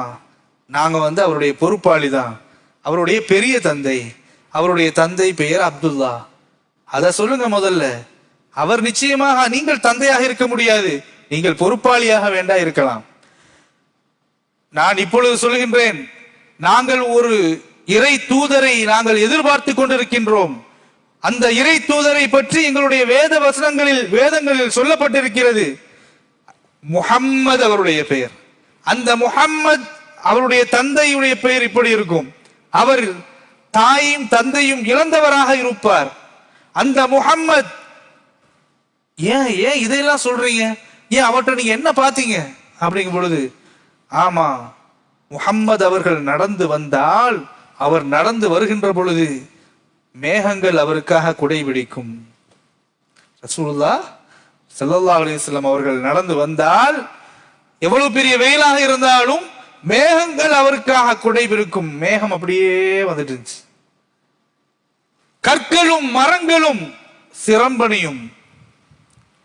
நாங்க அவருடைய பொறுப்பாளி தான், அவருடைய பெரிய தந்தை, அவருடைய தந்தை பெயர் அப்துல்லா. அத சொல்லுங்க முதல்ல. அவர் நிச்சயமாக நீங்கள் தந்தையாக இருக்க முடியாது, நீங்கள் பொறுப்பாளியாக வேண்டா இருக்கலாம். நான் இப்பொழுது சொல்கின்றேன், நாங்கள் ஒரு இறை தூதரை நாங்கள் எதிர்பார்த்து கொண்டிருக்கின்றோம். அந்த இறை தூதரை பற்றி எங்களுடைய வேதங்களில் சொல்லப்பட்டிருக்கிறது. முஹம்மது அவருடைய பெயர். அந்த முஹம்மது அவருடைய தந்தையுடைய பெயர் இப்படி இருக்கும். அவர் தாயும் தந்தையும் இழந்தவராக இருப்பார். அந்த முஹம்மத் ஏன் ஏன் இதையெல்லாம் சொல்றீங்க, ஏன் அவர்கிட்ட நீங்க என்ன பார்த்தீங்க அப்படிங்கும் பொழுது, ஆமா முஹம்மது அவர்கள் நடந்து வந்தால், அவர் நடந்து வருகின்ற பொழுது மேகங்கள் அவருக்காக குடை பிடிக்கும். ரசூலுல்லாஹ் ஸல்லல்லாஹு அலைஹி வஸல்லம் அவர்கள் நடந்து வந்தால் எவ்வளவு பெரிய வெயிலாக இருந்தாலும் மேகங்கள் அவருக்காக குடை பிடிக்கும். மேகம் அப்படியே வந்துட்டு இருந்துச்சு. கற்களும் மரங்களும் சிரம்பணியும்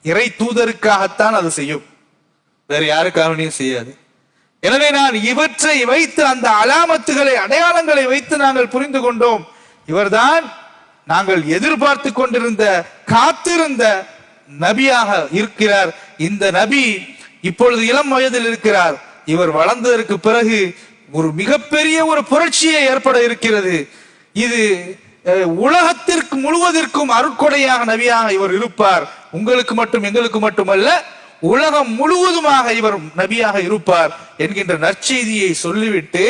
இறை தூதருக்காகத்தான் அது செய்யும், வேற யாருக்காகவும் செய்யாது. எனவே நான் இவற்றை வைத்து, அந்த அலாமத்துகளை அடையாளங்களை வைத்து நாங்கள் புரிந்து கொண்டோம், இவர்தான் நாங்கள் எதிர்பார்த்து கொண்டிருந்த காத்திருந்த நபியாக இருக்கிறார். இந்த நபி இப்பொழுது இளம் வயதில் இருக்கிறார். இவர் வளர்ந்ததற்கு பிறகு ஒரு மிகப்பெரிய ஒரு புரட்சியை ஏற்பட இருக்கிறது. இது உலகத்திற்கு முழுவதற்கும் அருட்கொடையாக நபியாக இவர் இருப்பார். உங்களுக்கு மட்டும் எங்களுக்கு மட்டுமல்ல, உலகம் முழுவதுமாக இவர் நபியாக இருப்பார் என்கின்ற நற்செய்தியை சொல்லிவிட்டு,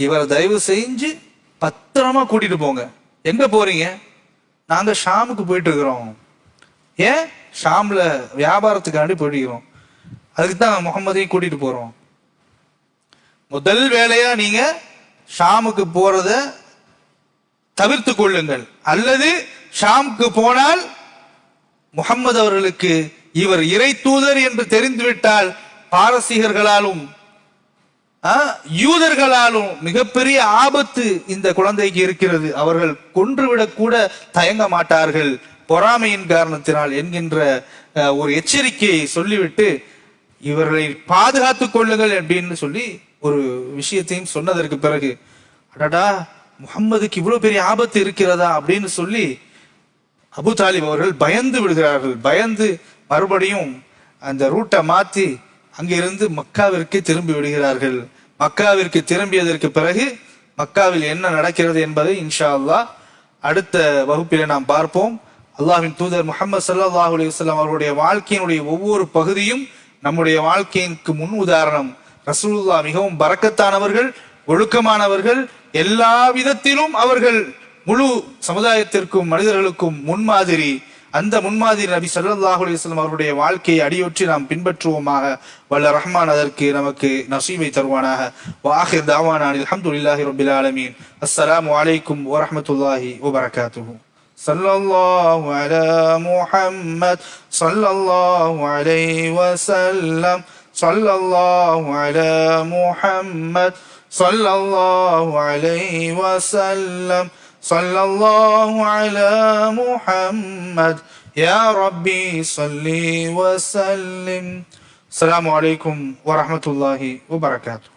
இவர் தயவு செஞ்சு பத்திரமா கூட்டிட்டு போங்க. எங்க போறீங்க? நாங்க ஷாமுக்கு போயிட்டு இருக்கிறோம். ஏன்? ஷாம்ல வியாபாரத்துக்காண்டி போயிட்டு இருக்கிறோம், அதுக்கு தான் முகமதையும் கூட்டிட்டு போறோம். முதல் வேலையா நீங்க ஷாமுக்கு போறத தவிர்த்து கொள்ளுங்கள். அல்லது ஷாமுக்கு போனால் முகம்மது அவர்களுக்கு இவர் இறை தூதர் என்று தெரிந்துவிட்டால் பாரசீகர்களாலும் யூதர்களாலும் மிகப்பெரிய ஆபத்து இந்த குழந்தைக்கு இருக்கிறது. அவர்கள் கொன்றுவிடக் கூட தயங்க மாட்டார்கள் பொறாமையின் காரணத்தினால் என்கின்ற ஒரு எச்சரிக்கையை சொல்லிவிட்டு, இவர்களை பாதுகாத்துக் கொள்ளுங்கள் அப்படின்னு சொல்லி ஒரு விஷயத்தையும் சொன்னதற்கு பிறகு, அடடா முகம்மதுக்கு இவ்வளவு பெரிய ஆபத்து இருக்கிறதா அப்படின்னு சொல்லி அபு தாலிப் அவர்கள் பயந்து விடுகிறார்கள். பயந்து மறுபடியும் அந்த ரூட்டை மாத்தி அங்கிருந்து மக்காவிற்கு திரும்பி விடுகிறார்கள். மக்காவிற்கு திரும்பியதற்கு பிறகு மக்காவில் என்ன நடக்கிறது என்பதை இன்ஷா அல்லாஹ் அடுத்த வகுப்பிலே நாம் பார்ப்போம். அல்லாஹ்வின் தூதர் முஹம்மது ஸல்லல்லாஹு அலைஹி வஸல்லம் அவருடைய வாழ்க்கையினுடைய ஒவ்வொரு பகுதியும் நம்முடைய வாழ்க்கைக்கு முன் உதாரணம். ரசூலுல்லாஹ் மிகவும் பரக்கத்தானவர்கள், ஒழுக்கமானவர்கள், எல்லா விதத்திலும் அவர்கள் முழு சமுதாயத்திற்கும் மனிதர்களுக்கும் முன்மாதிரி. அந்த முன்மாதிரி நபி ஸல்லல்லாஹு அலைஹி வஸல்லம் அவருடைய வாழ்க்கையை அடியொற்றி நாம் பின்பற்றுவோமாக. வல்ல ரஹ்மான் அதற்கு நமக்கு நசீபை தருவானாக. வஆகிர் தஅவானா அல்ஹம்துலில்லாஹி ரப்பில் ஆலமீன். அஸ்ஸலாமு அலைக்கும் வரஹ்மத்துல்லாஹி வபரகாத்துஹு. ஸல்லல்லாஹு அலா முஹம்மத் ஸல்லல்லாஹு அலைஹி வஸல்லம். ஸல்லல்லாஹு அலா முஹம்மத் ஸல்லல்லாஹு அலைஹி வஸல்லம். صلى الله على محمد يا ربي صلي وسلم. السلام عليكم ورحمة الله وبركاته.